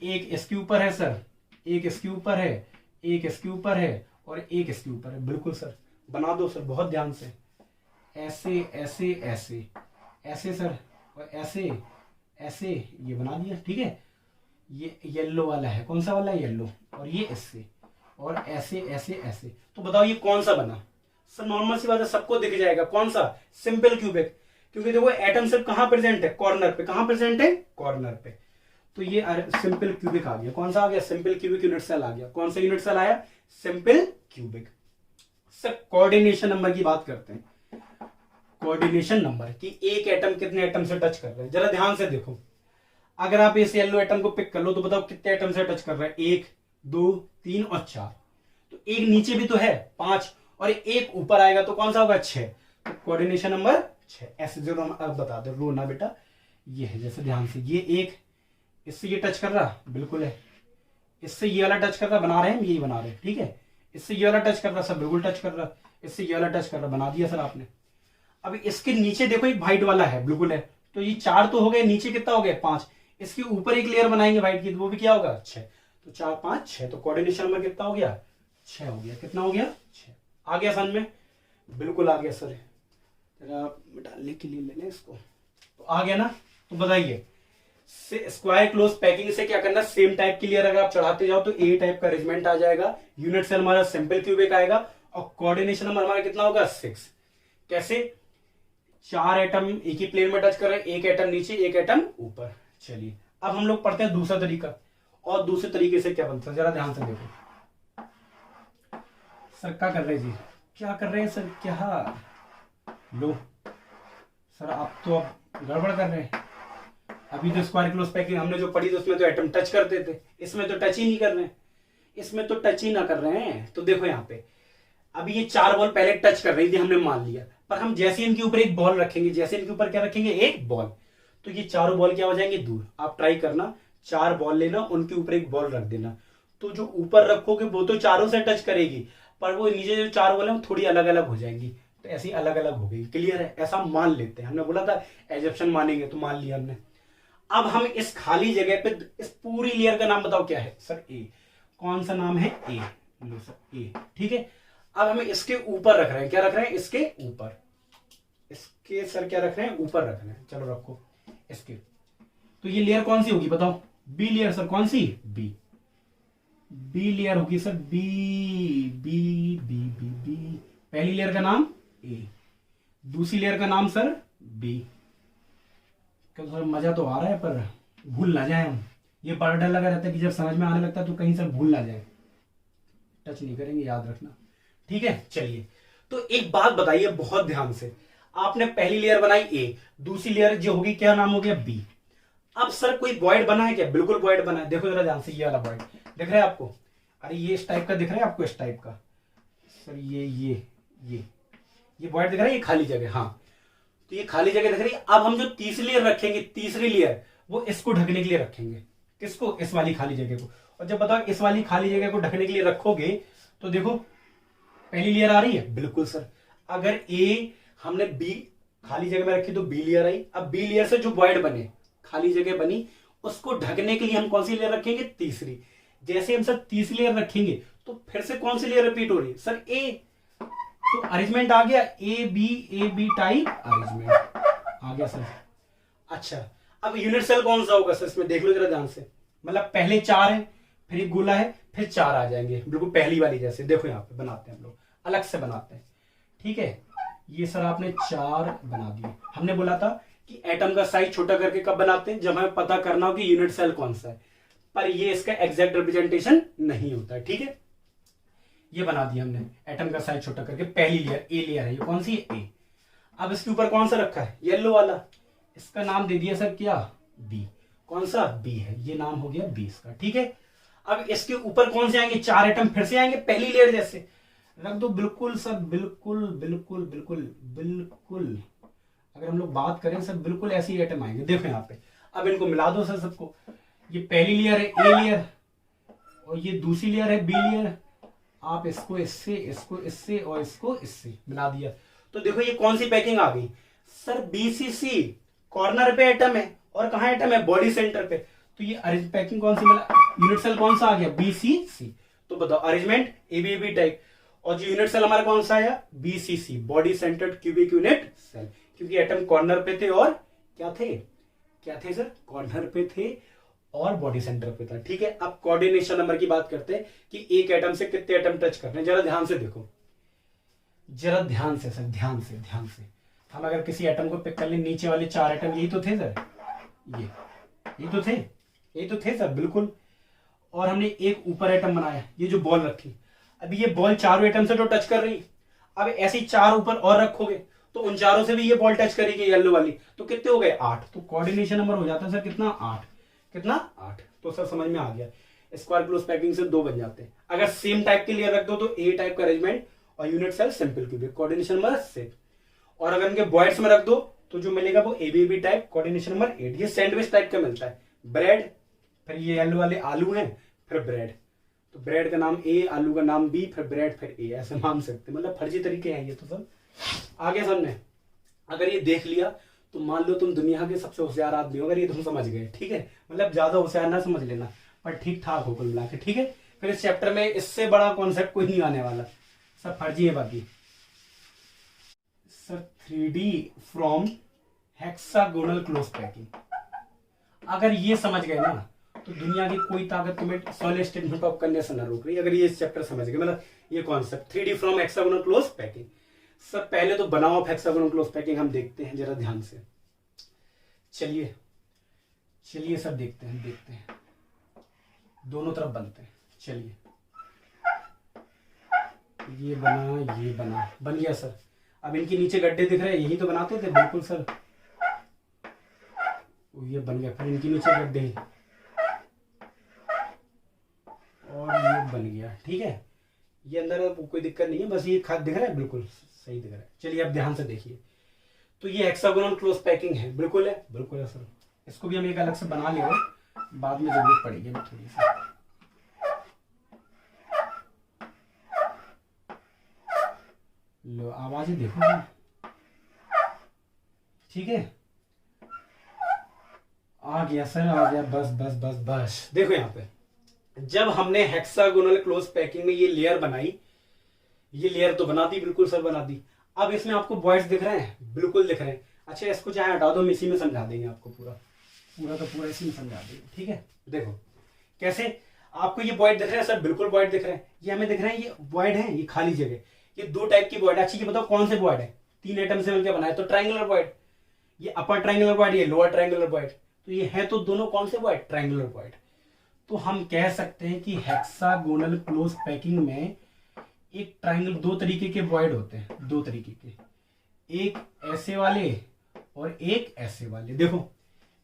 एक इसके ऊपर है सर, एक इसके ऊपर है, एक इसके ऊपर है और एक इसके ऊपर है। बिल्कुल सर, बना दो सर, बहुत ध्यान से। ऐसे ऐसे ऐसे ऐसे सर, और ऐसे ऐसे, ये बना दिया। ठीक है, ये येलो वाला है, कौन सा वाला है? येलो। और ये इससे, और ऐसे ऐसे ऐसे। तो बताओ ये कौन सा बना? सर नॉर्मल सी बात है, सबको दिख जाएगा। कौन सा? Simple cubic. क्योंकि देखो एटम सिर्फ कहां प्रेजेंट है? कॉर्नर पे। कहां प्रेजेंट है? कॉर्नर पे। तो ये सिंपल क्यूबिक आ गया। कौन सा आ गया? सिंपल क्यूबिक यूनिट सेल आ गया। कौन सा यूनिट सेल आया? Simple cubic. Sir coordination number की बात करते हैं। कोऑर्डिनेशन नंबर कि एक एटम कितने एटम से टच कर रहे हैं, जरा ध्यान से देखो। अगर आप इस येलो एटम को पिक कर लो तो बताओ कितने एटम से टच कर रहा है? 1 2 3 और 4। तो एक नीचे भी तो है 5, और एक ऊपर आएगा तो कौन सा होगा? 6। तो कोऑर्डिनेशन नंबर 6। ऐसे जो हम अब बता दो, रो ना बेटा, ये है। जैसे ध्यान से, ये 1 इससे ये टच कर रहा, बिल्कुल है। इससे ये वाला टच कर रहा, बना रहे हैं, यही बना रहे हैं, ठीक है। इससे ये वाला टच कर रहा सर, बिल्कुल टच कर रहा। इससे ये वाला टच कर रहा, बना दिया सर आपने। अब इसके नीचे देखो एक व्हाइट वाला है, बिल्कुल है। तो ये 4 तो हो गए, नीचे कितना हो गया 5। इसके ऊपर एक लेयर बनाएंगे व्हाइट की, तो वो भी क्या होगा 6। तो 4 5 6, तो कोऑर्डिनेशन नंबर कितना हो गया 6 हो गया। कितना हो गया 6। आ गया समझ में, बिल्कुल आ गया सर। जरा डालने के लिए ले लें इसको, तो आ गया ना। तो बताइए स्क्वायर क्लोज पैकिंग से क्या करना, सेम टाइप की लेयर अगर आप चढ़ाते जाओ तो ए टाइप का अरेंजमेंट आ जाएगा। यूनिट सेल हमारा सिंपल क्यूबिक आएगा और कोऑर्डिनेशन नंबर हमारा कितना होगा 6। कैसे, 4 एटम एक ही प्लेन में टच कर रहे हैं, एक एटम नीचे एक एटम ऊपर। चलिए अब हम लोग पढ़ते हैं दूसरा तरीका। और दूसरे तरीके से क्या बनता है जरा ध्यान से देखो। सर क्या कर रहे हैं जी, क्या कर रहे हैं सर, क्या लो सर आप तो अब गड़बड़ कर रहे हैं। अभी तो स्क्वायर क्लोज पैकिंग हमने जो पढ़ी थी उसमें तो एटम टच करते थे, इसमें तो टच ही नहीं कर रहे हैं, इसमें तो टच ही ना कर रहे हैं। तो देखो यहाँ पे अभी ये 4 बॉल पहले टच कर रही थी, हमने मान लिया। पर हम जैसे इनके ऊपर एक बॉल रखेंगे, जैसे इनके ऊपर क्या रखेंगे एक बॉल, तो ये चारों बॉल क्या हो जाएंगे दूर। आप ट्राई करना, 4 बॉल लेना, उनके ऊपर एक बॉल रख देना, तो जो ऊपर रखोगे वो तो चारों से टच करेगी, पर वो नीचे जो 4 बॉल है थोड़ी अलग अलग हो जाएंगी, तो ऐसी अलग अलग हो गई। क्लियर है, ऐसा मान लेते हैं। हमने बोला था एजप्शन मानेंगे, तो मान लिया हमने। अब हम इस खाली जगह पे इस पूरी लेयर का नाम बताओ क्या है सर, ए। कौन सा नाम है, ए। लो सर ए, ठीक है। अब हमें इसके ऊपर रख रहे हैं, क्या रख रहे हैं इसके ऊपर, इसके सर क्या रख रहे हैं ऊपर रख रहे हैं। चलो रखो इसके। तो ये लेयर कौन सी होगी बताओ, बी लेयर सर। कौन सी, बी। बी लेयर होगी sir, B B B B B. पहली लेयर का नाम ए, दूसरी लेयर का नाम सर बी। सर मजा तो आ रहा है पर भूल ना जाए हम। ये बड़ा डर लगा रहता है कि जब समझ में आने लगता है तो कहीं सर भूल ना जाए। टच नहीं करेंगे, याद रखना, ठीक है। चलिए तो एक बात बताइए बहुत ध्यान से। आपने पहली लेयर बनाई ए, दूसरी लेयर जो होगी क्या नाम हो गया बी। अब सर कोई वॉइड बना है क्या, बिल्कुल वॉइड बना है। देखो जरा ध्यान से, ये वाला वॉइड दिख रहा है आपको, अरे ये इस टाइप का दिख रहा है आपको, इस टाइप का सर, ये वॉइड दिख रहा है, ये खाली जगह। हाँ तो ये खाली जगह दिख रही है। अब हम जो तीसरी लेयर रखेंगे, तीसरी लेयर वो इसको ढकने के लिए रखेंगे। किसको, इस वाली खाली जगह को। और जब बताओ इस वाली खाली जगह को ढकने के लिए रखोगे तो देखो पहली लेयर आ रही है, बिल्कुल सर। अगर ए हमने बी खाली जगह में रखी तो बी लेयर आई। अब बी लेयर से जो वॉइड बने, खाली जगह बनी, उसको ढकने के लिए हम कौन सी लेयर रखेंगे, तीसरी। जैसे हम सर तीसरी लेयर रखेंगे तो फिर से कौन सी लेयर रिपीट हो रही है सर, ए। तो अरेंजमेंट आ गया ए बी टाइप अरेंजमेंट आ गया सर। अच्छा अब यूनिट सेल कौन सा होगा सर, इसमें देख लो जरा ध्यान से। मतलब पहले 4 है, फिर एक गोला है, फिर 4 आ जाएंगे, बिल्कुल पहली वाली जैसे। देखो यहाँ पे बनाते हैं हम लोग, अलग से बनाते हैं, ठीक है। ये सर आपने 4 बना दिए। हमने बोला था कि एटम का साइज छोटा करके कब बनाते हैं, जब हमें पता करना हो कि यूनिट सेल कौन सा है। पर ये इसका एग्जैक्ट रिप्रेजेंटेशन नहीं होता है, ठीक है। ये बना दिया हमने एटम का साइज छोटा करके। पहली लेयर ए लेयर है, ये कौन सी है, ए। अब इसके ऊपर कौन सा रखा है, येलो वाला, इसका नाम दे दिया सर क्या, बी। कौन सा, बी है, ये नाम हो गया बी इसका, ठीक है। अब इसके ऊपर कौन से आएंगे, 4 एटम फिर से आएंगे पहली लेयर जैसे रख दो, बिल्कुल सर, बिल्कुल बिल्कुल बिल्कुल बिल्कुल। अगर हम लोग बात करें सर, बिल्कुल ऐसे ही एटम आएंगे। देखो यहाँ पे, अब इनको मिला दो सर सबको। ये पहली लेयर है ए लेयर, और ये दूसरी लेयर है बी लेयर। आप इसको इससे, इसको इससे और इसको इससे मिला दिया, तो देखो ये कौन सी पैकिंग आ गई सर, बीसीसी। कॉर्नर पे एटम है और कहां एटम है, बॉडी सेंटर पे। तो ये अरेंज पैकिंग कौन सी मिला, यूनिट सेल कौन सा आ गया, बीसीसी। तो बताओ अरेंजमेंट एबीबी टाइप। और जो यूनिट सेल हमारा कौन सा आया, BCC, body centred cubic unit cell. क्योंकि एटम कॉर्नर पे थे और क्या थे सर, कॉर्नर पे थे और बॉडी सेंटर पे था, ठीक है। अब कोऑर्डिनेशन नंबर की बात करते हैं कि एक एटम से कितने एटम टच करने हैं। जरा ध्यान से देखो, जरा ध्यान से सर, ध्यान से। हम अगर किसी एटम को पिक कर ले, नीचे वाले 4 एटम यही तो थे सर, यही तो थे सर, बिल्कुल। और हमने एक ऊपर एटम बनाया, ये जो बॉल रखी। अभी ये बॉल चारों एटम से तो टच कर रही। अब ऐसी 4 ऊपर और रखोगे तो उन चारों से भी ये बॉल टच करेगी, येलो वाली। तो कितने हो गए, 8। तो कोऑर्डिनेशन नंबर हो जाता है सर कितना, 8। कितना, 8। तो सर समझ में आ गया, स्क्वायर क्लोज पैकिंग से 2 बन जाते हैं। अगर सेम टाइप के लिए रख दो तो ए टाइप का अरेंजमेंट और unit cell simple cubic, coordination number 6। और अगर इनके बॉइड्स में रख दो तो जो मिलेगा वो एबीबी टाइप, कोऑर्डिनेशन नंबर 8। ये सैंडविच टाइप का मिलता है, ब्रेड फिर ये येलो वाले आलू हैं, फिर ब्रेड, तो ब्रेड का नाम ए, आलू का नाम बी, फिर ब्रेड फिर ए, ऐसे मान सकते, मतलब फर्जी तरीके हैं ये तो सब। आगे समझने, अगर ये देख लिया तो मान लो तुम दुनिया के सबसे होशियार आदमी हो, अगर ये तुम समझ गए, ठीक है, मतलब ज्यादा होशियार ना समझ लेना, पर ठीक ठाक हो कुल मिला के, ठीक है। फिर इस चैप्टर में इससे बड़ा कॉन्सेप्ट कोई नहीं आने वाला, सब फर्जी है बाकी। Sir 3D from hexagonal close packing, अगर ये समझ गए ना तो दुनिया की कोई ताकत तुम्हें सॉलिड स्टेट में टॉप करने से ना रोक रही, अगर ये इस चैप्टर समझ गए, मतलब ये concept 3D from hexagonal close packing. Sir पहले तो बनाओ ऑफ हेक्सागोनल क्लोज पैकिंग हम देखते हैं जरा ध्यान से, चलिए चलिए सब देखते हैं, दोनों तरफ बनते हैं, चलिए ये बना, बन गया सर। अब इनके नीचे गड्ढे दिख रहे हैं, यही तो बनाते थे, बिल्कुल सर, ये बन गया, फिर इनके नीचे गड्ढे और ये बन गया, ठीक है, ये अंदर कोई दिक्कत नहीं है, बस ये खाद दिख रहा है, बिल्कुल सही दिख रहा है। चलिए अब ध्यान से देखिए, तो ये हेक्सागोनल क्लोज पैकिंग है, बिल्कुल है सर, इसको भी हम एक अलग से बना लेंगे, बाद में जरूरत पड़ेगी थोड़ी सी। लो आवाज ही देखो, ठीक है, आ गया सर, आ गया, बस बस बस बस। देखो यहाँ पे जब हमने हेक्सागोनल क्लोज पैकिंग में ये लेयर बनाई, ये लेयर तो बना दी, बिल्कुल सर बना दी। अब इसमें आपको बॉयड्स दिख रहे हैं, बिल्कुल दिख रहे हैं। अच्छा इसको चाहे हटा दो, हम इसी में समझा देंगे आपको, पूरा इसी में समझा देंगे, ठीक है। देखो कैसे, आपको ये बॉयड दिख रहे हैं सर, बिल्कुल बॉयड दिख रहे हैं, ये हमें दिख रहे हैं, ये बॉयड है, ये खाली जगह, ये दो टाइप की बॉयड। अच्छी ये बताओ कौन से बॉयड है, 3 एटम से मिलकर बनाए, तो ट्रायंगुलर बॉयड, ये अपर ट्रायंगुलर बॉयड, ये लोअर ट्रायंगुलर बॉयड, तो ये है तो दोनों कौन से बॉयड, ट्रायंगुलर बॉयड। तो हम कह सकते हैं कि हेक्सागोनल क्लोज पैकिंग में एक ट्रायंगल, दो तरीके के बॉयड होते हैं, दो तरीके के, एक ऐसे वाले और एक ऐसे वाले। देखो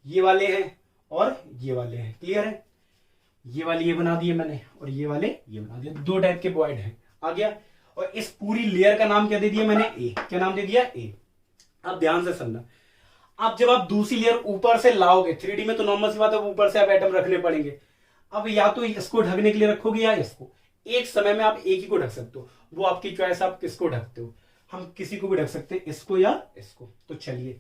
ये वाले हैं और ये वाले हैं, क्लियर है, ये वाले ये बना दिए मैंने और ये वाले ये बना दिए, दो टाइप के बॉयड हैं, आ गया। और इस पूरी लेयर का नाम क्या दे दिया मैंने, ए, क्या नाम दे दिया, ए। अब ध्यान से समझना, अब जब आप दूसरी लेयर ऊपर से लाओगे, 3D में तो नॉर्मल सी बात है, ऊपर से आप एटम रखने पड़ेंगे। अब या तो इसको ढकने के लिए रखोगे या इसको, एक समय में आप एक ही को ढक सकते हो, वो आपकी चॉइस, आप किसको ढकते हो, हम किसी को भी ढक सकते हैं, इसको या इसको। तो चलिए,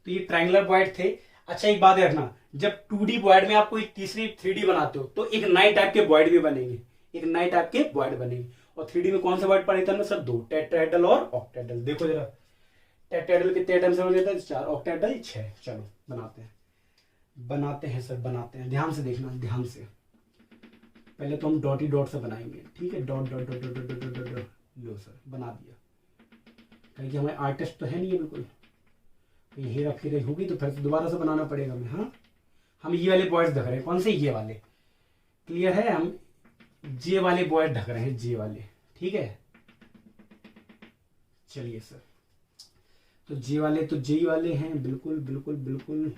तो ये ट्रायंगुलर बॉयड थे। अच्छा एक बात रखना, जब 2D बॉयड में आप कोई तीसरी 3D बनाते हो तो एक नए टाइप के बॉयड भी बनेंगे, एक नए टाइप के बॉयड बनेंगे। और 3D में कौन से बॉयड पढ़े थे सर, दो, टेट्राहेड्रल और ऑक्टाहेड्रल। देखो जरा टेट्राहेड्रल कितने एटम से बने थे, 4, ऑक्टाहेड्रल 6। चलो बनाते हैं सर, बनाते हैं, ध्यान से देखना, ध्यान से। पहले तो हम डॉट ही डॉट से बनाएंगे, ठीक है, dot dot dot dot dot dot dot, लो सर बना दिया। कहीं कि हमारे आर्टिस्ट तो है नहीं है बिल्कुल, हेरा फेरी होगी तो फिर दोबारा से बनाना पड़ेगा हमें। हाँ हम ये वाले बॉयड्स ढक रहे हैं, कौन से, ये वाले, क्लियर है, हम जे वाले बॉयड ढक रहे हैं, जे वाले, ठीक है। चलिए सर, तो जे वाले तो जे वाले हैं, बिल्कुल बिल्कुल बिल्कुल,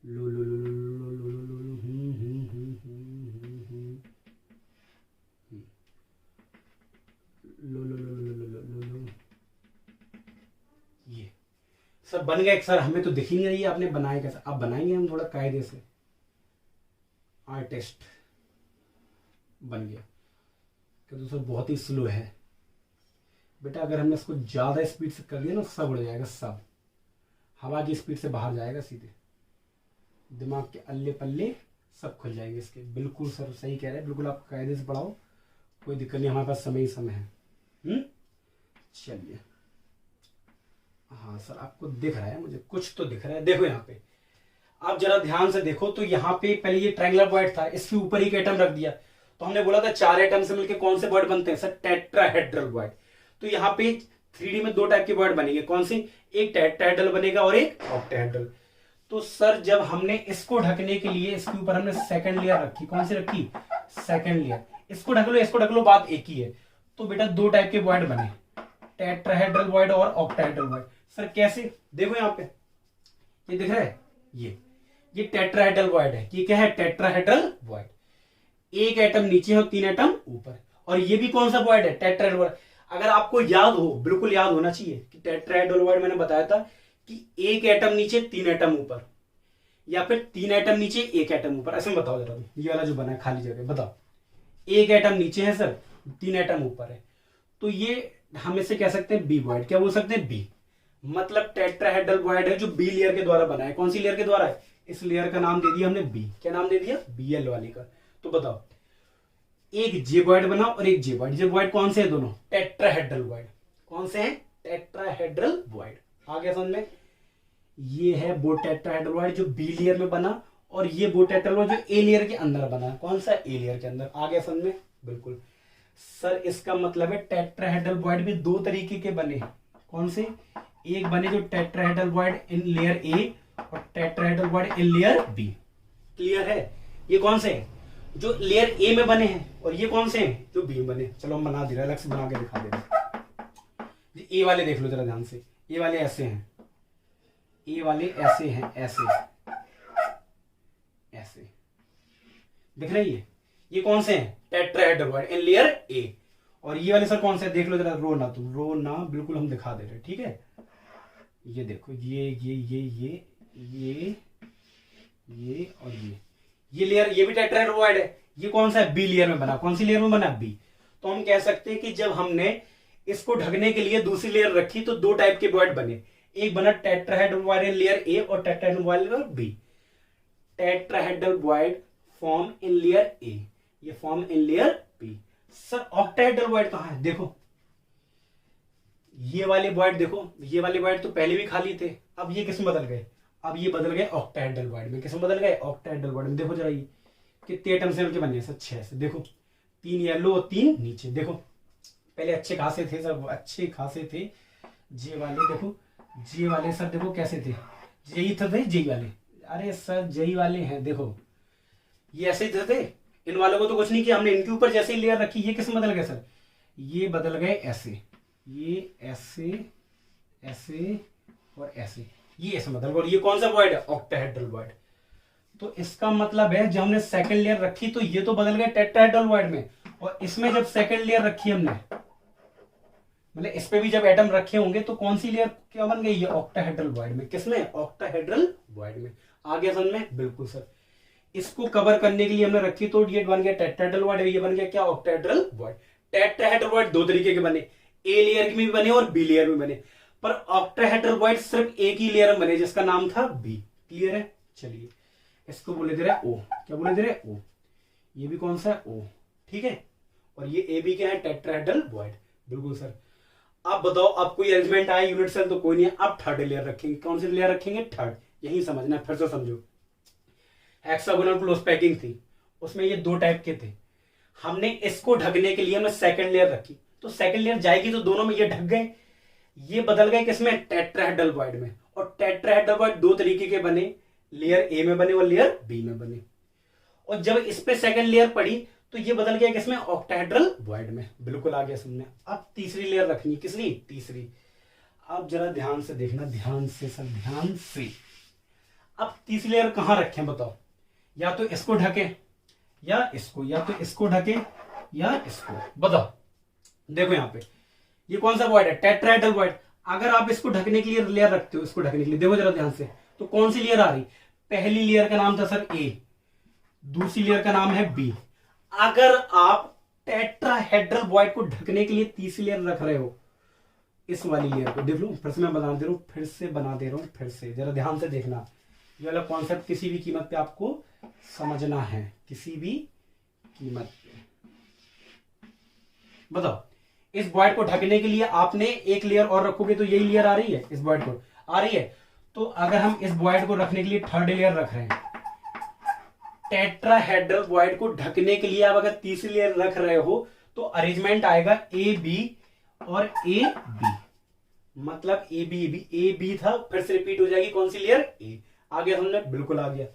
लो लो लो लो लो लो लो लो, लो लो लो लो लो लो लो, ये सर बन गए सर, हमें तो दिख ही नहीं रही है आपने बनाए कैसे। अब बनाएंगे हम थोड़ा कायदे से, आर्टिस्ट बन गया, क्योंकि सर बहुत ही स्लो है बेटा, अगर हमने इसको ज्यादा स्पीड से कर दिया ना, सब उड़ जाएगा, सब हवा की स्पीड से बाहर जाएगा सीधे, दिमाग के अल्ले पल्ले सब खुल जाएंगे इसके। बिल्कुल सर सही कह रहे हैं, बिल्कुल आप कायदे से पढ़ाओ, कोई दिक्कत नहीं, हमारे पास समय ही समय है। चलिए, हाँ सर आपको दिख रहा है, मुझे कुछ तो दिख रहा है। देखो यहाँ पे आप जरा ध्यान से देखो, तो यहाँ पे पहले ये ट्रायंगुलर बॉयड था, इसके ऊपर एक एटम रख दिया, तो हमने बोला था 4 एटम से मिलकर कौन से बॉयड बनते हैं सर, टेट्राहेड्रल बॉयड। तो यहाँ पे 3D में दो टाइप के बॉयड बनेंगे, कौन से, एक टेट्राहेड्रल बनेगा और एक ऑक्टाहेड्रल। तो सर जब हमने इसको ढकने के लिए इसके ऊपर हमने सेकंड लेयर रखी, कौन सी रखी, सेकंड लेयर, इसको ढक लो, बात एक ही है। तो बेटा दो टाइप के बॉयड बने, टेट्राहेड्रल बॉयड और ऑक्टाहेड्रल बॉयड। सर कैसे, देखो यहाँ पे ये दिख रहा है, ये टेट्राहेड्रल बॉयड है, ये क्या है, टेट्राहेड्रल बॉयड, एक एटम नीचे और 3 एटम ऊपर। और ये भी कौन सा बॉयड है, टेट्राहेड्रल बॉयड। अगर आपको याद हो, बिल्कुल याद होना चाहिए कि टेट्राहेड्रल बॉयड मैंने बताया था कि एक एटम नीचे 3 एटम ऊपर, या फिर 3 एटम नीचे 1 एटम ऊपर, ऐसे में बताओ जरा, ये वाला जो बना है खाली जगह, बताओ 1 एटम नीचे है सर, 3 एटम ऊपर है, तो ये हम इसे कह सकते हैं बी बॉयड। क्या बोल सकते हैं? बी। मतलब टेट्राहेड्रल बॉयड है जो बी लेयर के द्वारा बना है। कौन सी लेयर के द्वारा है? इस लेयर का नाम दे दिया हमने बी। क्या नाम दे दिया? बीएल वाले का। तो बताओ, एक जे बॉयड बना और एक जे बॉयड। जे बॉयड कौन से है? दोनों टेट्राहेड्रल बॉयड। कौन से हैं? Tetrahedral Boyd. आ गया समझ में? ये है वो टेट्राहेड्रल बॉयड जो बी लेयर में बना, और ये वो टेट्राहेड्रल बॉयड जो ए लेयर के अंदर बना। कौन सा? ए लेयर के अंदर। आ गया समझ में? बिल्कुल सर, इसका मतलब है टेट्राहेड्रल बॉयड भी 2 तरीके के बने। कौन से? एक बने जो tetrahedral void in layer A और tetrahedral void in layer B. Clear है? ये कौन से हैं? जो लेयर ए में बने हैं, और ये कौन से हैं? जो बी में बने। चलो हम बना दे रहे हैं, अलग से बना के दिखा दे रहे हैं। ए वाले देख लो जरा ध्यान से, ए वाले ऐसे हैं, ए वाले ऐसे हैं, ऐसे ऐसे दिख रही है। ये कौन से हैं? Tetrahedral void in layer A. और ये वाले सर कौन से? देख लो जरा, रो ना तुम, रो ना, बिल्कुल हम दिखा दे रहे हैं, ठीक है? ये देखो, ये और ये लेयर, ये भी टेट्राहेड्रल बॉयड है। ये कौन सा है? बी लेयर में बना। कौन सी लेयर में बना? बी। तो हम कह सकते हैं कि जब हमने इसको ढकने के लिए दूसरी लेयर रखी तो 2 टाइप के बॉयड बने। एक बना tetrahedral void in layer A और tetrahedral void in layer B. Tetrahedral void form in layer A, ये form in layer B. Sir octahedral void कहां है? देखो ये वाले बॉयड, देखो ये वाले बॉयड तो पहले भी खाली थे, अब ये किसमें बदल गए? अब ये बदल गए ऑक्टाहेड्रल बॉयड में। किसमें बदल गए? ऑक्टाहेड्रल बॉयड में। देखो जरा, ये कितने एटम से मिलके बने? सर 6 से। देखो 3 येलो और 3 नीचे। देखो पहले अच्छे खासे थे सर, अच्छे खासे थे। जे वाले देखो, जे वाले सर देखो कैसे थे, जेई थे जे वाले। अरे सर जेई वाले हैं, देखो ये ऐसे ही थे। इन वालों को तो कुछ नहीं किया हमने, इनके ऊपर जैसे ही लेयर रखी, ये किस में बदल गए सर? ये बदल गए ऐसे, ये ऐसे, ऐसे और ऐसे, ये ऐसे बदल गए। और ये कौन सा बॉयड है? Octahedral void. तो इसका मतलब है जब हमने सेकंड लेयर रखी तो ये तो बदल गए टेट्राहेड्रल बॉयड में, और इसमें जब सेकंड लेयर रखी हमने, मतलब इस पे भी जब एटम रखे होंगे तो कौन सी लेयर क्या बन गई? ये ऑक्टाहेड्रल बॉयड में। किसमें? ऑक्टाहेड्रल बॉयड में। आ गया समझ में? बिल्कुल सर। इसको कवर करने के लिए हमने रखी तो ये बन गया टेट्राहेड्रल बॉयड, ये बन गया क्या? Octahedral Boyd. टेट्राहेड्रल बॉयड 2 तरीके के बने, ए लेयर में भी बने और बी लेयर में बने, पर ऑक्टाहेड्रल बॉयड सिर्फ एक ही लेयर में बने जिसका नाम था बी। क्लियर है? चलिए इसको बोले दे रहे ओ। क्या बोले दे रहे? ओ। ये भी कौन सा है? ओ। ठीक है? और ये ए बी क्या है? Tetrahedral void. बिल्कुल सर। अब बताओ, अब कोई अरेंजमेंट आया यूनिट सेल तो कोई नहीं है, अब थर्ड लेयर रखेंगे। कौन सी लेयर रखेंगे? थर्ड। यही समझना है, फिर से समझो। हेक्सागोनल क्लोज पैकिंग थी, उसमें ये 2 टाइप के थे। हमने इसको ढकने के लिए हमने सेकंड लेयर रखी, तो सेकंड लेयर जाएगी तो दोनों में ये ढक गए, ये बदल गए किसमें? टेट्राहेड्रल बॉयड में। और टेट्राहेड्रल बॉयड 2 तरीके के बने, लेयर ए में बने और लेयर बी में बने। और जब इस पे सेकंड लेयर पड़ी तो ये बदल गया किसमें? ऑक्टाहेड्रल बॉयड में। बिल्कुल आ गया समझने। अब तीसरी लेयर रखनी, किसकी? तीसरी। अब जरा ध्यान से देखना, ध्यान से सर, ध्यान से। अब तीसरी लेयर कहां रखें बताओ? या तो इसको ढके या इसको, या तो इसको ढके या इसको, बताओ। देखो यहां पे ये कौन सा बॉयड है? Tetrahedral void. अगर आप इसको ढकने के लिए लेयर रखते हो, इसको ढकने के लिए, देखो जरा ध्यान से, तो कौन सी लेयर आ रही? पहली लेयर का नाम था सर ए, दूसरी लेयर का नाम है बी। अगर आप टेट्राहेड्रल बॉयड को ढकने के लिए तीसरी लेयर रख रहे हो, इस वाली लेयर को, देख लो फिर से मैं बना दे रहा हूं, फिर से बना दे रहा हूं, फिर से जरा ध्यान से देखना। ये वाला कॉन्सेप्ट किसी भी कीमत पे आपको समझना है, किसी भी कीमत पे। बताओ, इस बॉयड को ढकने के लिए आपने एक लेयर और रखोगे तो यही लेयर आ रही है, इस बॉयड को आ रही है। तो अगर हम इस बॉयड को रखने के लिए थर्ड लेयर रख रहे हैं, टेट्राहेड्रल बॉयड को ढकने के लिए आप अगर तीसरी लेयर रख रहे हो तो अरेंजमेंट आएगा ए बी और ए बी। मतलब ए बी था, फिर से रिपीट हो जाएगी कौन सी लेयर? ए। आ गया समझ में? बिल्कुल आ गया।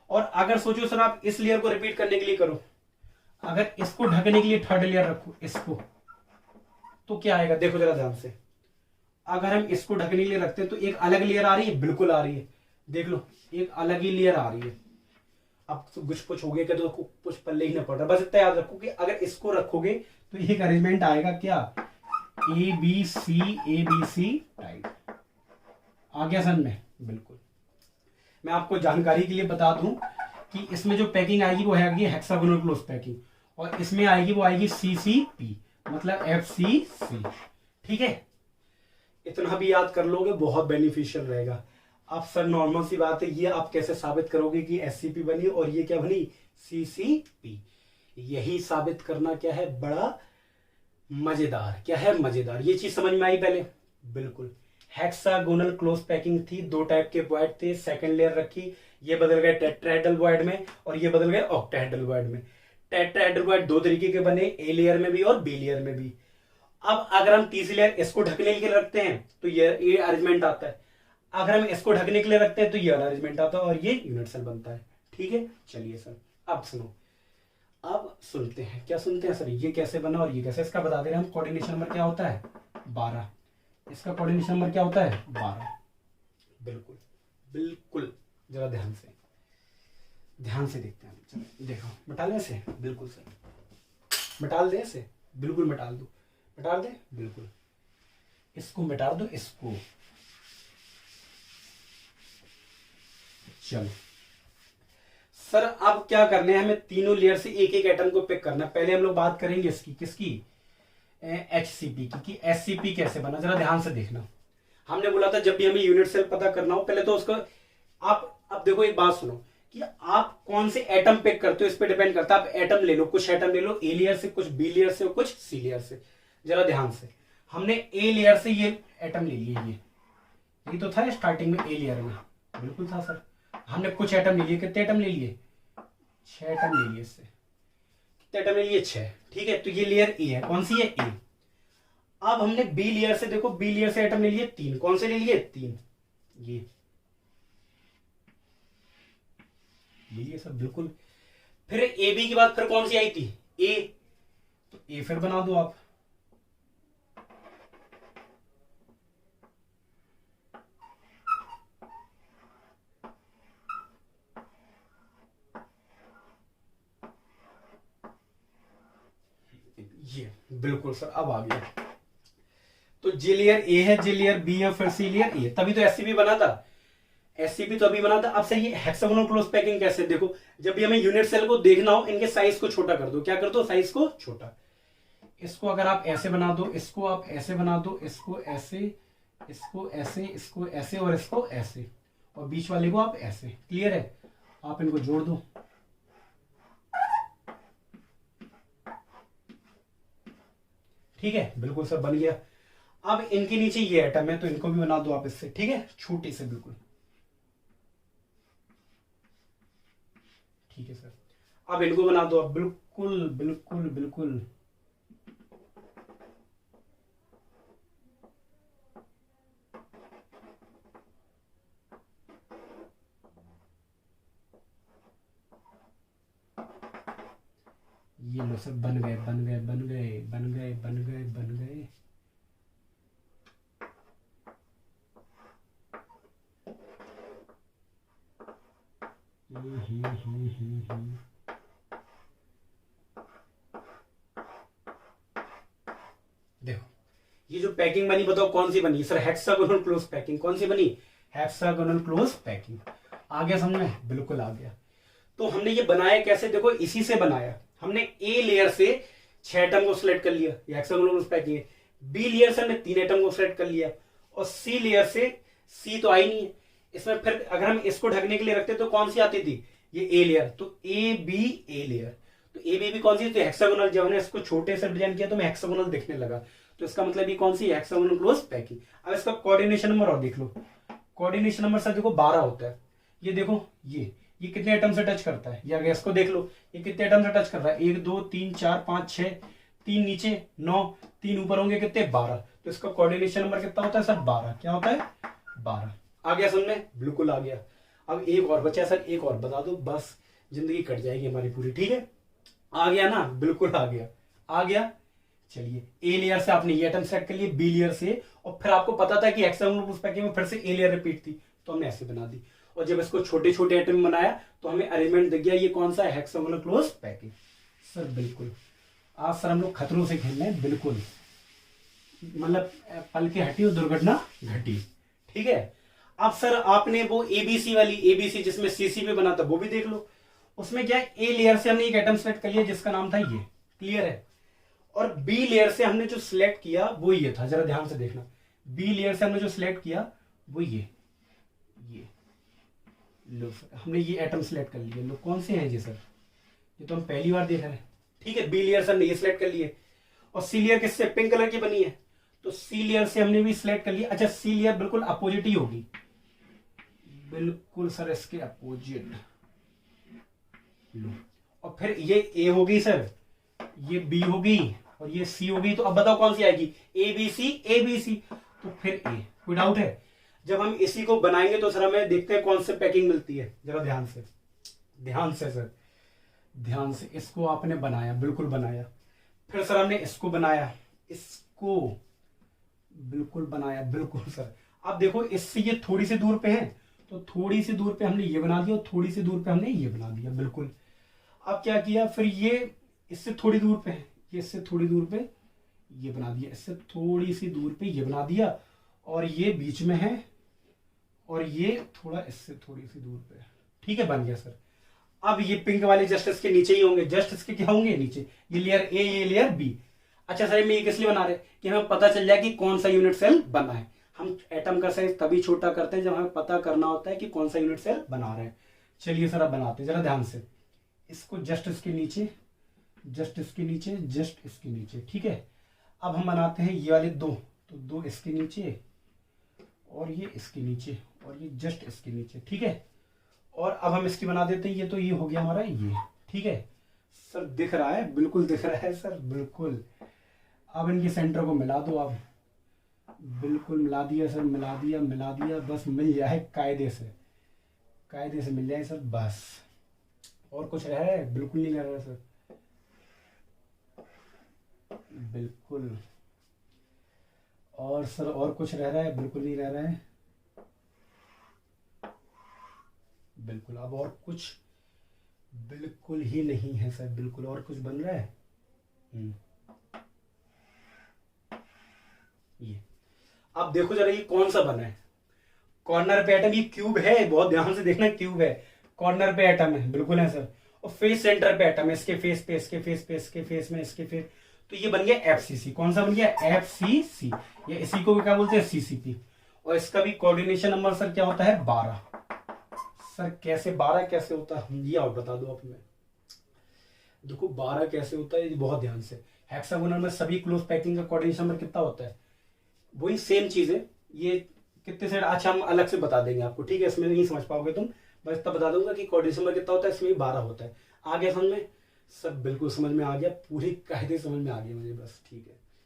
और अगर सोचो सर आप इस लेयर को रिपीट करने के लिए करो, अगर इसको ढकने के लिए थर्ड लेयर रखो इसको, तो क्या आएगा? देखो जरा ध्यान से। अगर हम इसको ढकने के लिए रखते हैं तो एक अलग लेयर आ रही है, बिल्कुल आ रही है, देख लो एक अलग ही लेयर आ रही है। अब तो कुछ हो गया तो कुछ पल्ले ही ना पड़ रहा, बस इतना याद रखो कि अगर इसको रखोगे तो एक अरेंजमेंट आएगा क्या? A B C type. आ गया समझ में? बिल्कुल। मैं आपको जानकारी के लिए बता दूं कि इसमें जो पैकिंग आएगी वो आएगी हेक्सागोनल क्लोज पैकिंग, और इसमें आएगी वो आएगी CCP, मतलब FCC। ठीक है, इतना भी याद कर लोगे बहुत बेनिफिशियल रहेगा। अब सर नॉर्मल सी बात है, ये आप कैसे साबित करोगे कि SCP बनी और ये क्या बनी CCP? यही साबित करना क्या है बड़ा मजेदार, क्या है मजेदार। ये चीज समझ में आई पहले? बिल्कुल। हेक्सागोनल क्लोज पैकिंग थी, दो टाइप के वॉइड थे, सेकंड लेयर रखी, ये बदल गए टेट्राहेड्रल वॉइड में और ये बदल गए ऑक्टाहेड्रल वॉइड में। टेट्राहेड्रल वॉइड दो तरीके के बने, A लेयर में भी और B लेयर में भी। अब अगर हम तीसरी लेयर इसको ढकने के लिए रखते हैं तो ये अरेंजमेंट आता है, अगर हम इसको ढकने के लिए रखते हैं तो ये अरेंजमेंट आता है और ये यूनिट सेल बनता है। ठीक है, चलिए सर अब सुनो, अब सुनते हैं। क्या सुनते हैं सर? ये कैसे बना और ये कैसे? इसका बता दे रहे हम। कोऑर्डिनेशन नंबर क्या होता है? 12। इसका कोऑर्डिनेशन नंबर क्या होता है? 12। बिल्कुल बिल्कुल, जरा ध्यान से देखते हैं। चलो देखो, मिटा ले इसे। बिल्कुल सर, मिटा दे इसे, बिल्कुल मिटा दो, मिटा दे, बिल्कुल इसको मिटा दो, इसको। चलो सर अब क्या करने हैं हमें, तीनों लेयर से एक एक एटम को पिक करना है। पहले हम लोग बात करेंगे इसकी, किसकी? HCP की, कि SCP कैसे बना। जरा ध्यान से देखना, हमने बोला था जब भी हमें यूनिट सेल पता करना हो पहले तो उसको आप, अब देखो एक बात सुनो कि आप कौन से एटम पिक करते हो इस पे डिपेंड करता है। आप एटम ले लो, कुछ एटम ले लो A लेयर से, कुछ B लेयर से, कुछ C लेयर से। जरा ध्यान से, हमने A लेयर से ये एटम ले लिए, ये तो था स्टार्टिंग में A लेयर में, बिल्कुल था सर। हमने कुछ एटम ले लिए, कितने एटम ले लिए? 6 एटम ले लिए इससे। कितने एटम ले लिए? 6। ठीक है, तो ये लेयर A है, कौन सी है? A। अब हमने B लेयर से, देखो B लेयर से एटम ले लिए 3, कौन से ले लिए? 3, ये ले लिए सब, बिल्कुल। फिर AB की बात फिर कौन सी आई थी? A, तो A फिर बना दो आप। ये बिल्कुल सर, अब आ गया। तो J लेयर A है, J लेयर B है, फिर C लेयर A, तभी तो SCP बना था। SCP तो अभी बना था। अब से ये हेक्सागोनल क्लोज पैकिंग कैसे? देखो, जब भी हमें यूनिट सेल को देखना हो इनके साइज को छोटा कर दो। क्या कर दो? साइज को छोटा। इसको अगर आप ऐसे बना दो, इसको आप ऐसे बना दो, इसको ऐसे, इसको ऐसे, इसको ऐसे और इसको ऐसे, और बीच वाले को आप ऐसे। क्लियर है? आप इनको जोड़ दो। ठीक है, बिल्कुल सर बन गया। अब इनके नीचे ये एटम है तो इनको भी बना दो आप इससे। ठीक है, छोटी से, बिल्कुल ठीक है सर। अब इनको बना दो आप, बिल्कुल बिल्कुल बिल्कुल। ये लो सर, बन गए बन गए बन गए बन गए बन गए बन गए। देखो ये जो पैकिंग बनी, बताओ कौन सी बनी सर? Hexagonal close packing. कौन सी बनी? Hexagonal close packing. आ गया समझ में? बिल्कुल आ गया। तो हमने ये बनाया कैसे? देखो इसी से बनाया हमने। A लेयर से 6 एटम को सिलेक्ट कर लिया, ये हेक्सागोनल क्लोज पैकिंग है। B लेयर से हमने 3 एटम को सिलेक्ट कर लिया, और C लेयर से, C तो आई नहीं है इसमें। फिर अगर हम इसको ढकने के लिए रखते तो कौन सी आती थी? ये A लेयर। तो A लेयर, तो A भी कौन सी? तो हेक्सागोनल। जब हमने इसको छोटे से डिजाइन किया तो मैं हेक्सागोनल दिखने लगा, तो इसका मतलब ये कौन सी? Hexagonal close packing. अब इसका कोऑर्डिनेशन नंबर और देख लो। कोऑर्डिनेशन नंबर सर देखो 12 होता है। ये देखो, ये कितने एटम से टच करता है? ये अगर इसको देख लो, ये कितने एटम से टच कर रहा है? 1 2 3 4 5 6, 3 नीचे 9, 3 ऊपर होंगे, कितने? 12। तो इसका कोऑर्डिनेशन नंबर कितना होता है सर? 12। क्या होता है? 12। आ गया समझ में? बिल्कुल आ गया। अब एक और बचा सर, एक और बता दो, बस जिंदगी कट जाएगी हमारी पूरी। ठीक है, आ गया ना? बिल्कुल आ गया, आ गया। चलिए, A लेयर से आपने ये एटम सेट कर लिए, B लेयर से, और फिर आपको पता था कि हेक्सागोनल क्लोज पैकिंग में फिर से A लेयर रिपीट थी, तो हमने ऐसे बना दी। और जब इसको छोटे छोटे एटम बनाया तो हमें अरेंजमेंट दिख गया, ये कौन सा है? Hexagonal close packing. सर बिल्कुल, आज सर हम लोग खतरों से खेल रहे हैं, बिल्कुल। मतलब पल की हटी और दुर्घटना घटी। ठीक है, अब सर आपने वो एबीसी वाली, एबीसी जिसमें सीसी पे बना था वो भी देख लो। उसमें क्या है, ए लेयर से हमने एक एटम सेलेक्ट कर लिया जिसका नाम था ये, क्लियर है। और बी लेयर से हमने जो सिलेक्ट किया वो ये था, जरा ध्यान से देखना। बी लेयर से हमने जो सिलेक्ट किया वो ये लो सर, हमने ये एटम सिलेक्ट कर लिए। लो कौन से हैं जी सर, ये तो हम पहली बार देख रहे हैं। ठीक है, बी लेयर से हमने ये सिलेक्ट कर लिए। और सी लेयर किससे, पिंक कलर की बनी है, तो सी लेयर से हमने भी सिलेक्ट कर लिया। अच्छा, सी लेयर बिल्कुल अपोजिट ही होगी, बिल्कुल सर इसके अपोजिट। लो, और फिर ये ए होगी सर, ये बी होगी और ये सी होगी। तो अब बताओ कौन सी आएगी, A B C, A B C. तो फिर ए, कोई डाउट है? जब हम इसी को बनाएंगे तो सर हमें देखते हैं कौन से पैकिंग मिलती है। जरा ध्यान से, ध्यान से सर, ध्यान से। इसको आपने बनाया, बिल्कुल बनाया। फिर सर हमने इसको बनाया, इसको बिल्कुल बनाया, बिल्कुल सर। अब देखो इससे ये थोड़ी सी दूर पे है, तो थोड़ी सी दूर पे हमने ये बना दिया और थोड़ी सी दूर पे हमने ये बना दिया, बिल्कुल। अब क्या किया, फिर ये इससे थोड़ी दूर पे है, ये इससे थोड़ी दूर पे ये बना दिया, इससे थोड़ी सी दूर पे ये बना दिया, और ये बीच में है, और ये थोड़ा इससे थोड़ी सी दूर पे। ठीक है, बन गया सर। अब ये पिंक वाले जस्ट इसके नीचे ही होंगे, जस्ट इसके क्या होंगे, नीचे। ये लेयर ए, ये लेयर बी। अच्छा सर, मैं ये किस लिए बना रहे कि हमें पता चल जाए कि कौन सा यूनिट सेल बना है। हम एटम का साइज तभी छोटा करते हैं जब हमें पता करना होता है कि कौन सा यूनिट सेल बना रहे हैं। चलिए सर अब बनाते हैं, जरा ध्यान से। इसको जस्ट इसके नीचे, जस्ट इसके नीचे, जस्ट इसके नीचे। ठीक है, अब हम बनाते हैं ये वाले दो, तो दो इसके नीचे और ये इसके नीचे और ये जस्ट इसके नीचे। ठीक है, और अब हम इसकी बना देते हैं, ये तो ये हो गया हमारा ये। ठीक है सर, दिख रहा है, बिल्कुल दिख रहा है सर, बिल्कुल। अब इनके सेंटर को मिला दो आप, बिल्कुल मिला दिया सर, मिला दिया, मिला दिया, बस मिल जाए कायदे से, कायदे से मिल जाए सर, बस। और कुछ रह रहा है? बिल्कुल नहीं रह रहा सर, बिल्कुल। और सर और कुछ रह रहा है? बिल्कुल नहीं रह रहा है, बिल्कुल। अब और कुछ? बिल्कुल ही नहीं है सर, बिल्कुल। और कुछ बन रहा है? ये अब देखो जरा, ये कौन सा बना है, कॉर्नर पे एटम, ये क्यूब है, बहुत ध्यान से देखना, क्यूब है, कॉर्नर पे एटम है, बिल्कुल है सर। और फेस सेंटर पे एटम है, इसके फेस पे, इसके फेस पे, इसके फेस में, इसके फेस। तो ये बन गया एफसीसी। कौन सा बन गया? एफसीसी। या इसी को भी क्या बोलते हैं? सीसीपी। और इसका भी कोऑर्डिनेशन नंबर सर क्या होता है? 12। सर कैसे 12 कैसे होता है, ये आप बता दो आप में। देखो 12 कैसे होता है, बहुत ध्यान से। हेक्सागोनल में सभी क्लोज पैकिंग का कोऑर्डिनेशन नंबर कितना होता है? वही सेम चीज है। ये कितने से, अच्छा हम अलग से बता देंगे आपको, ठीक है, इसमें नहीं समझ पाओगे तुम, बस तब बता दूंगा कि कोऑर्डिनेशन नंबर कितना होता है, इसमें 12 होता है। आ गया समझ में? सब बिल्कुल समझ में आ गया, पूरी कायदे समझ में आ गई मुझे, बस ठीक है।